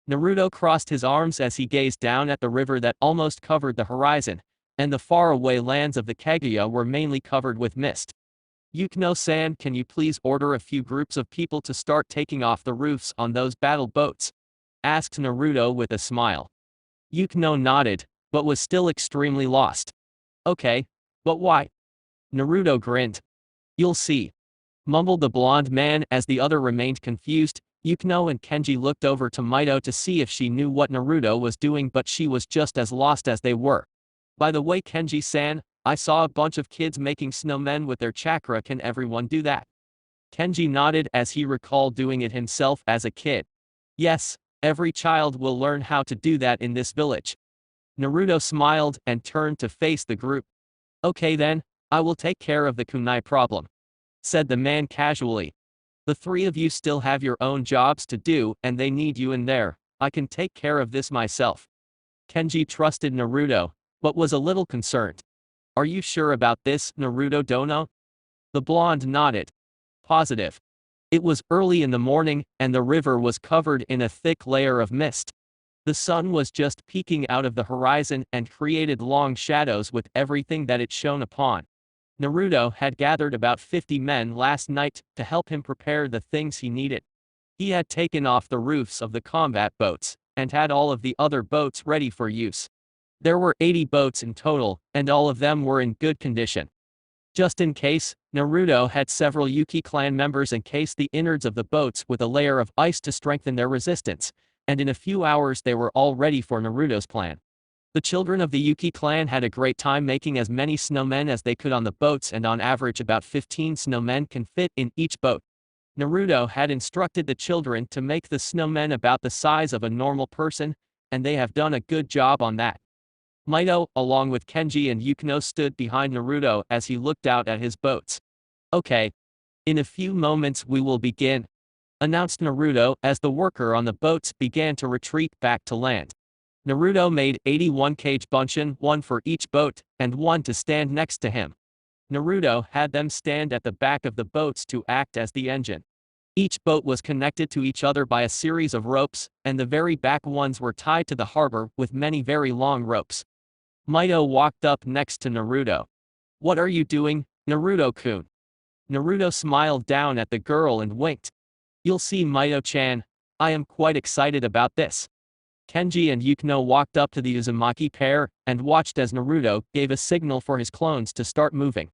Naruto crossed his arms as he gazed down at the river that almost covered the horizon, and the faraway lands of the Kaguya were mainly covered with mist. "Yukino-san, can you please order a few groups of people to start taking off the roofs on those battle boats?" asked Naruto with a smile. Yukino nodded, but was still extremely lost. "Okay, but why?" Naruto grinned. "You'll see," mumbled the blonde man as the other remained confused. Yukino and Kenji looked over to Mito to see if she knew what Naruto was doing, but she was just as lost as they were. "By the way, Kenji-san, I saw a bunch of kids making snowmen with their chakra. Can everyone do that?" Kenji nodded as he recalled doing it himself as a kid. "Yes, every child will learn how to do that in this village." Naruto smiled and turned to face the group. "Okay then, I will take care of the kunai problem," said the man casually. "The 3 of you still have your own jobs to do and they need you in there. I can take care of this myself." Kenji trusted Naruto, but was a little concerned. "Are you sure about this, Naruto Dono?" The blonde nodded. "Positive." It was early in the morning, and the river was covered in a thick layer of mist. The sun was just peeking out of the horizon and created long shadows with everything that it shone upon. Naruto had gathered about 50 men last night to help him prepare the things he needed. He had taken off the roofs of the combat boats, and had all of the other boats ready for use. There were 80 boats in total, and all of them were in good condition. Just in case, Naruto had several Yuki clan members encase the innards of the boats with a layer of ice to strengthen their resistance, and in a few hours they were all ready for Naruto's plan. The children of the Yuki clan had a great time making as many snowmen as they could on the boats, and on average about 15 snowmen can fit in each boat. Naruto had instructed the children to make the snowmen about the size of a normal person, and they have done a good job on that. Mito, along with Kenji and Yukino, stood behind Naruto as he looked out at his boats. "Okay. In a few moments we will begin," announced Naruto as the worker on the boats began to retreat back to land. Naruto made 81 cage bunshin, one for each boat, and one to stand next to him. Naruto had them stand at the back of the boats to act as the engine. Each boat was connected to each other by a series of ropes, and the very back ones were tied to the harbor with many very long ropes. Mito walked up next to Naruto. "What are you doing, Naruto-kun?" Naruto smiled down at the girl and winked. "You'll see, Mito-chan. I am quite excited about this." Kenji and Yukino walked up to the Uzumaki pair and watched as Naruto gave a signal for his clones to start moving.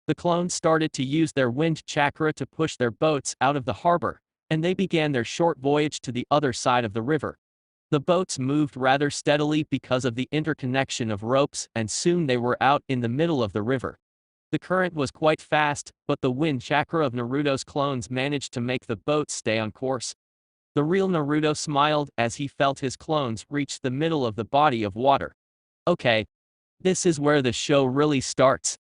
The clones started to use their wind chakra to push their boats out of the harbor, and they began their short voyage to the other side of the river. The boats moved rather steadily because of the interconnection of ropes, and soon they were out in the middle of the river. The current was quite fast, but the wind chakra of Naruto's clones managed to make the boats stay on course. The real Naruto smiled as he felt his clones reach the middle of the body of water. "Okay. This is where the show really starts."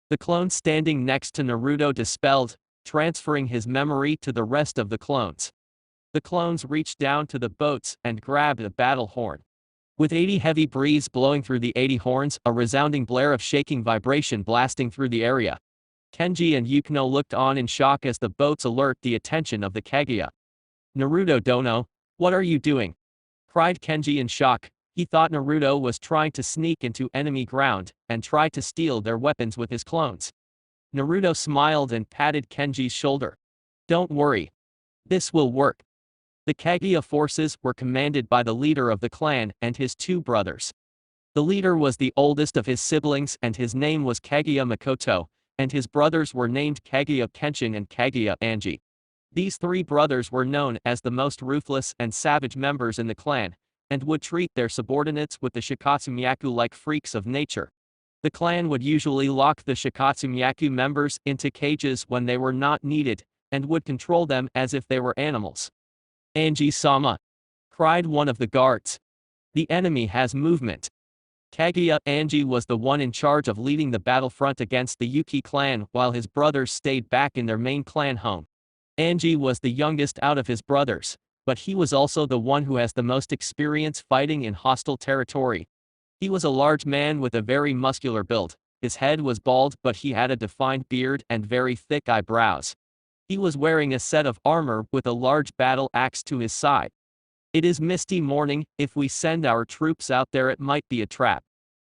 The clone standing next to Naruto dispelled, transferring his memory to the rest of the clones. The clones reached down to the boats and grabbed a battle horn. With 80 heavy breeze blowing through the 80 horns, a resounding blare of shaking vibration blasting through the area. Kenji and Yukino looked on in shock as the boats alert the attention of the Kaguya. "Naruto Dono, what are you doing?" cried Kenji in shock. He thought Naruto was trying to sneak into enemy ground and try to steal their weapons with his clones. Naruto smiled and patted Kenji's shoulder. "Don't worry. This will work." The Kaguya forces were commanded by the leader of the clan and his two brothers. The leader was the oldest of his siblings and his name was Kaguya Makoto, and his brothers were named Kaguya Kenshin and Kaguya Anji. These three brothers were known as the most ruthless and savage members in the clan, and would treat their subordinates with the Shikatsu like freaks of nature. The clan would usually lock the Shikatsu members into cages when they were not needed, and would control them as if they were animals. "Anji-sama!" cried one of the guards. "The enemy has movement." Kaguya Anji was the one in charge of leading the battlefront against the Yuki clan while his brothers stayed back in their main clan home. Anji was the youngest out of his brothers, but he was also the one who has the most experience fighting in hostile territory. He was a large man with a very muscular build. His head was bald, but he had a defined beard and very thick eyebrows. He was wearing a set of armor with a large battle axe to his side. "It is misty morning, if we send our troops out there it might be a trap,"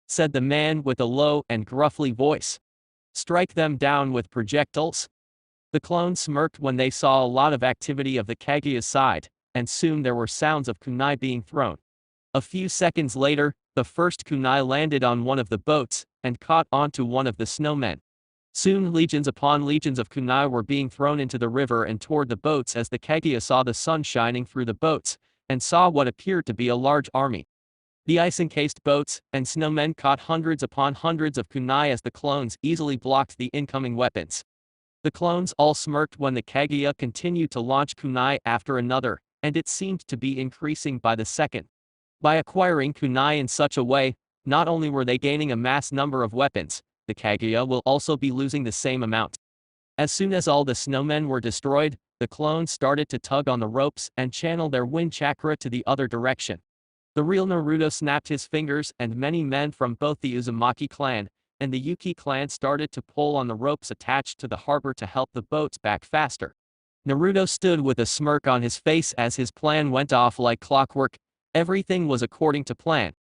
said the man with a low and gruffly voice. "Strike them down with projectiles." The clones smirked when they saw a lot of activity of the Kaguya's side, and soon there were sounds of kunai being thrown. A few seconds later, the first kunai landed on one of the boats, and caught onto one of the snowmen. Soon legions upon legions of kunai were being thrown into the river and toward the boats as the Kaguya saw the sun shining through the boats, and saw what appeared to be a large army. The ice-encased boats and snowmen caught hundreds upon hundreds of kunai as the clones easily blocked the incoming weapons. The clones all smirked when the Kaguya continued to launch kunai after another, and it seemed to be increasing by the second. By acquiring kunai in such a way, not only were they gaining a mass number of weapons, the Kaguya will also be losing the same amount. As soon as all the snowmen were destroyed, the clones started to tug on the ropes and channel their wind chakra to the other direction. The real Naruto snapped his fingers and many men from both the Uzumaki clan and the Yuki clan started to pull on the ropes attached to the harbor to help the boats back faster. Naruto stood with a smirk on his face as his plan went off like clockwork. Everything was according to plan.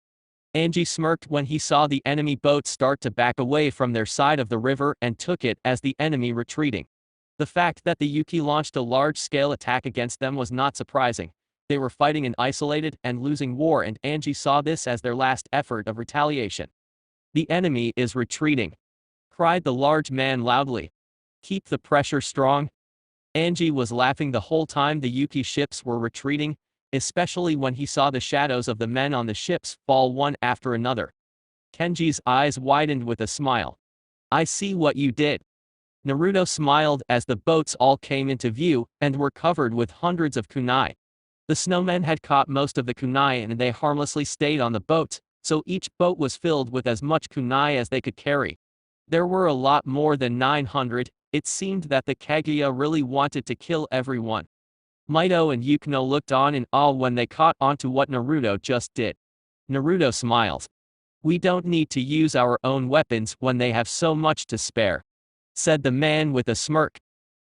Anji smirked when he saw the enemy boats start to back away from their side of the river and took it as the enemy retreating. The fact that the Yuki launched a large-scale attack against them was not surprising, They were fighting an isolated and losing war, and Angie saw this as their last effort of retaliation. "The enemy is retreating," cried the large man loudly. "Keep the pressure strong." Angie was laughing the whole time the Yuki ships were retreating, especially when he saw the shadows of the men on the ships fall one after another. Kenji's eyes widened with a smile. "I see what you did." Naruto smiled as the boats all came into view and were covered with hundreds of kunai. The snowmen had caught most of the kunai and they harmlessly stayed on the boats, so each boat was filled with as much kunai as they could carry. There were a lot more than 900, it seemed that the Kaguya really wanted to kill everyone. Mito and Yuki looked on in awe when they caught onto what Naruto just did. Naruto smiled. "We don't need to use our own weapons when they have so much to spare," said the man with a smirk.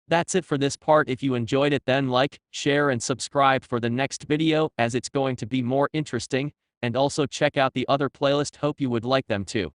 That's it for this part. If you enjoyed it, then like, share and subscribe for the next video as it's going to be more interesting, and also check out the other playlist. Hope you would like them too.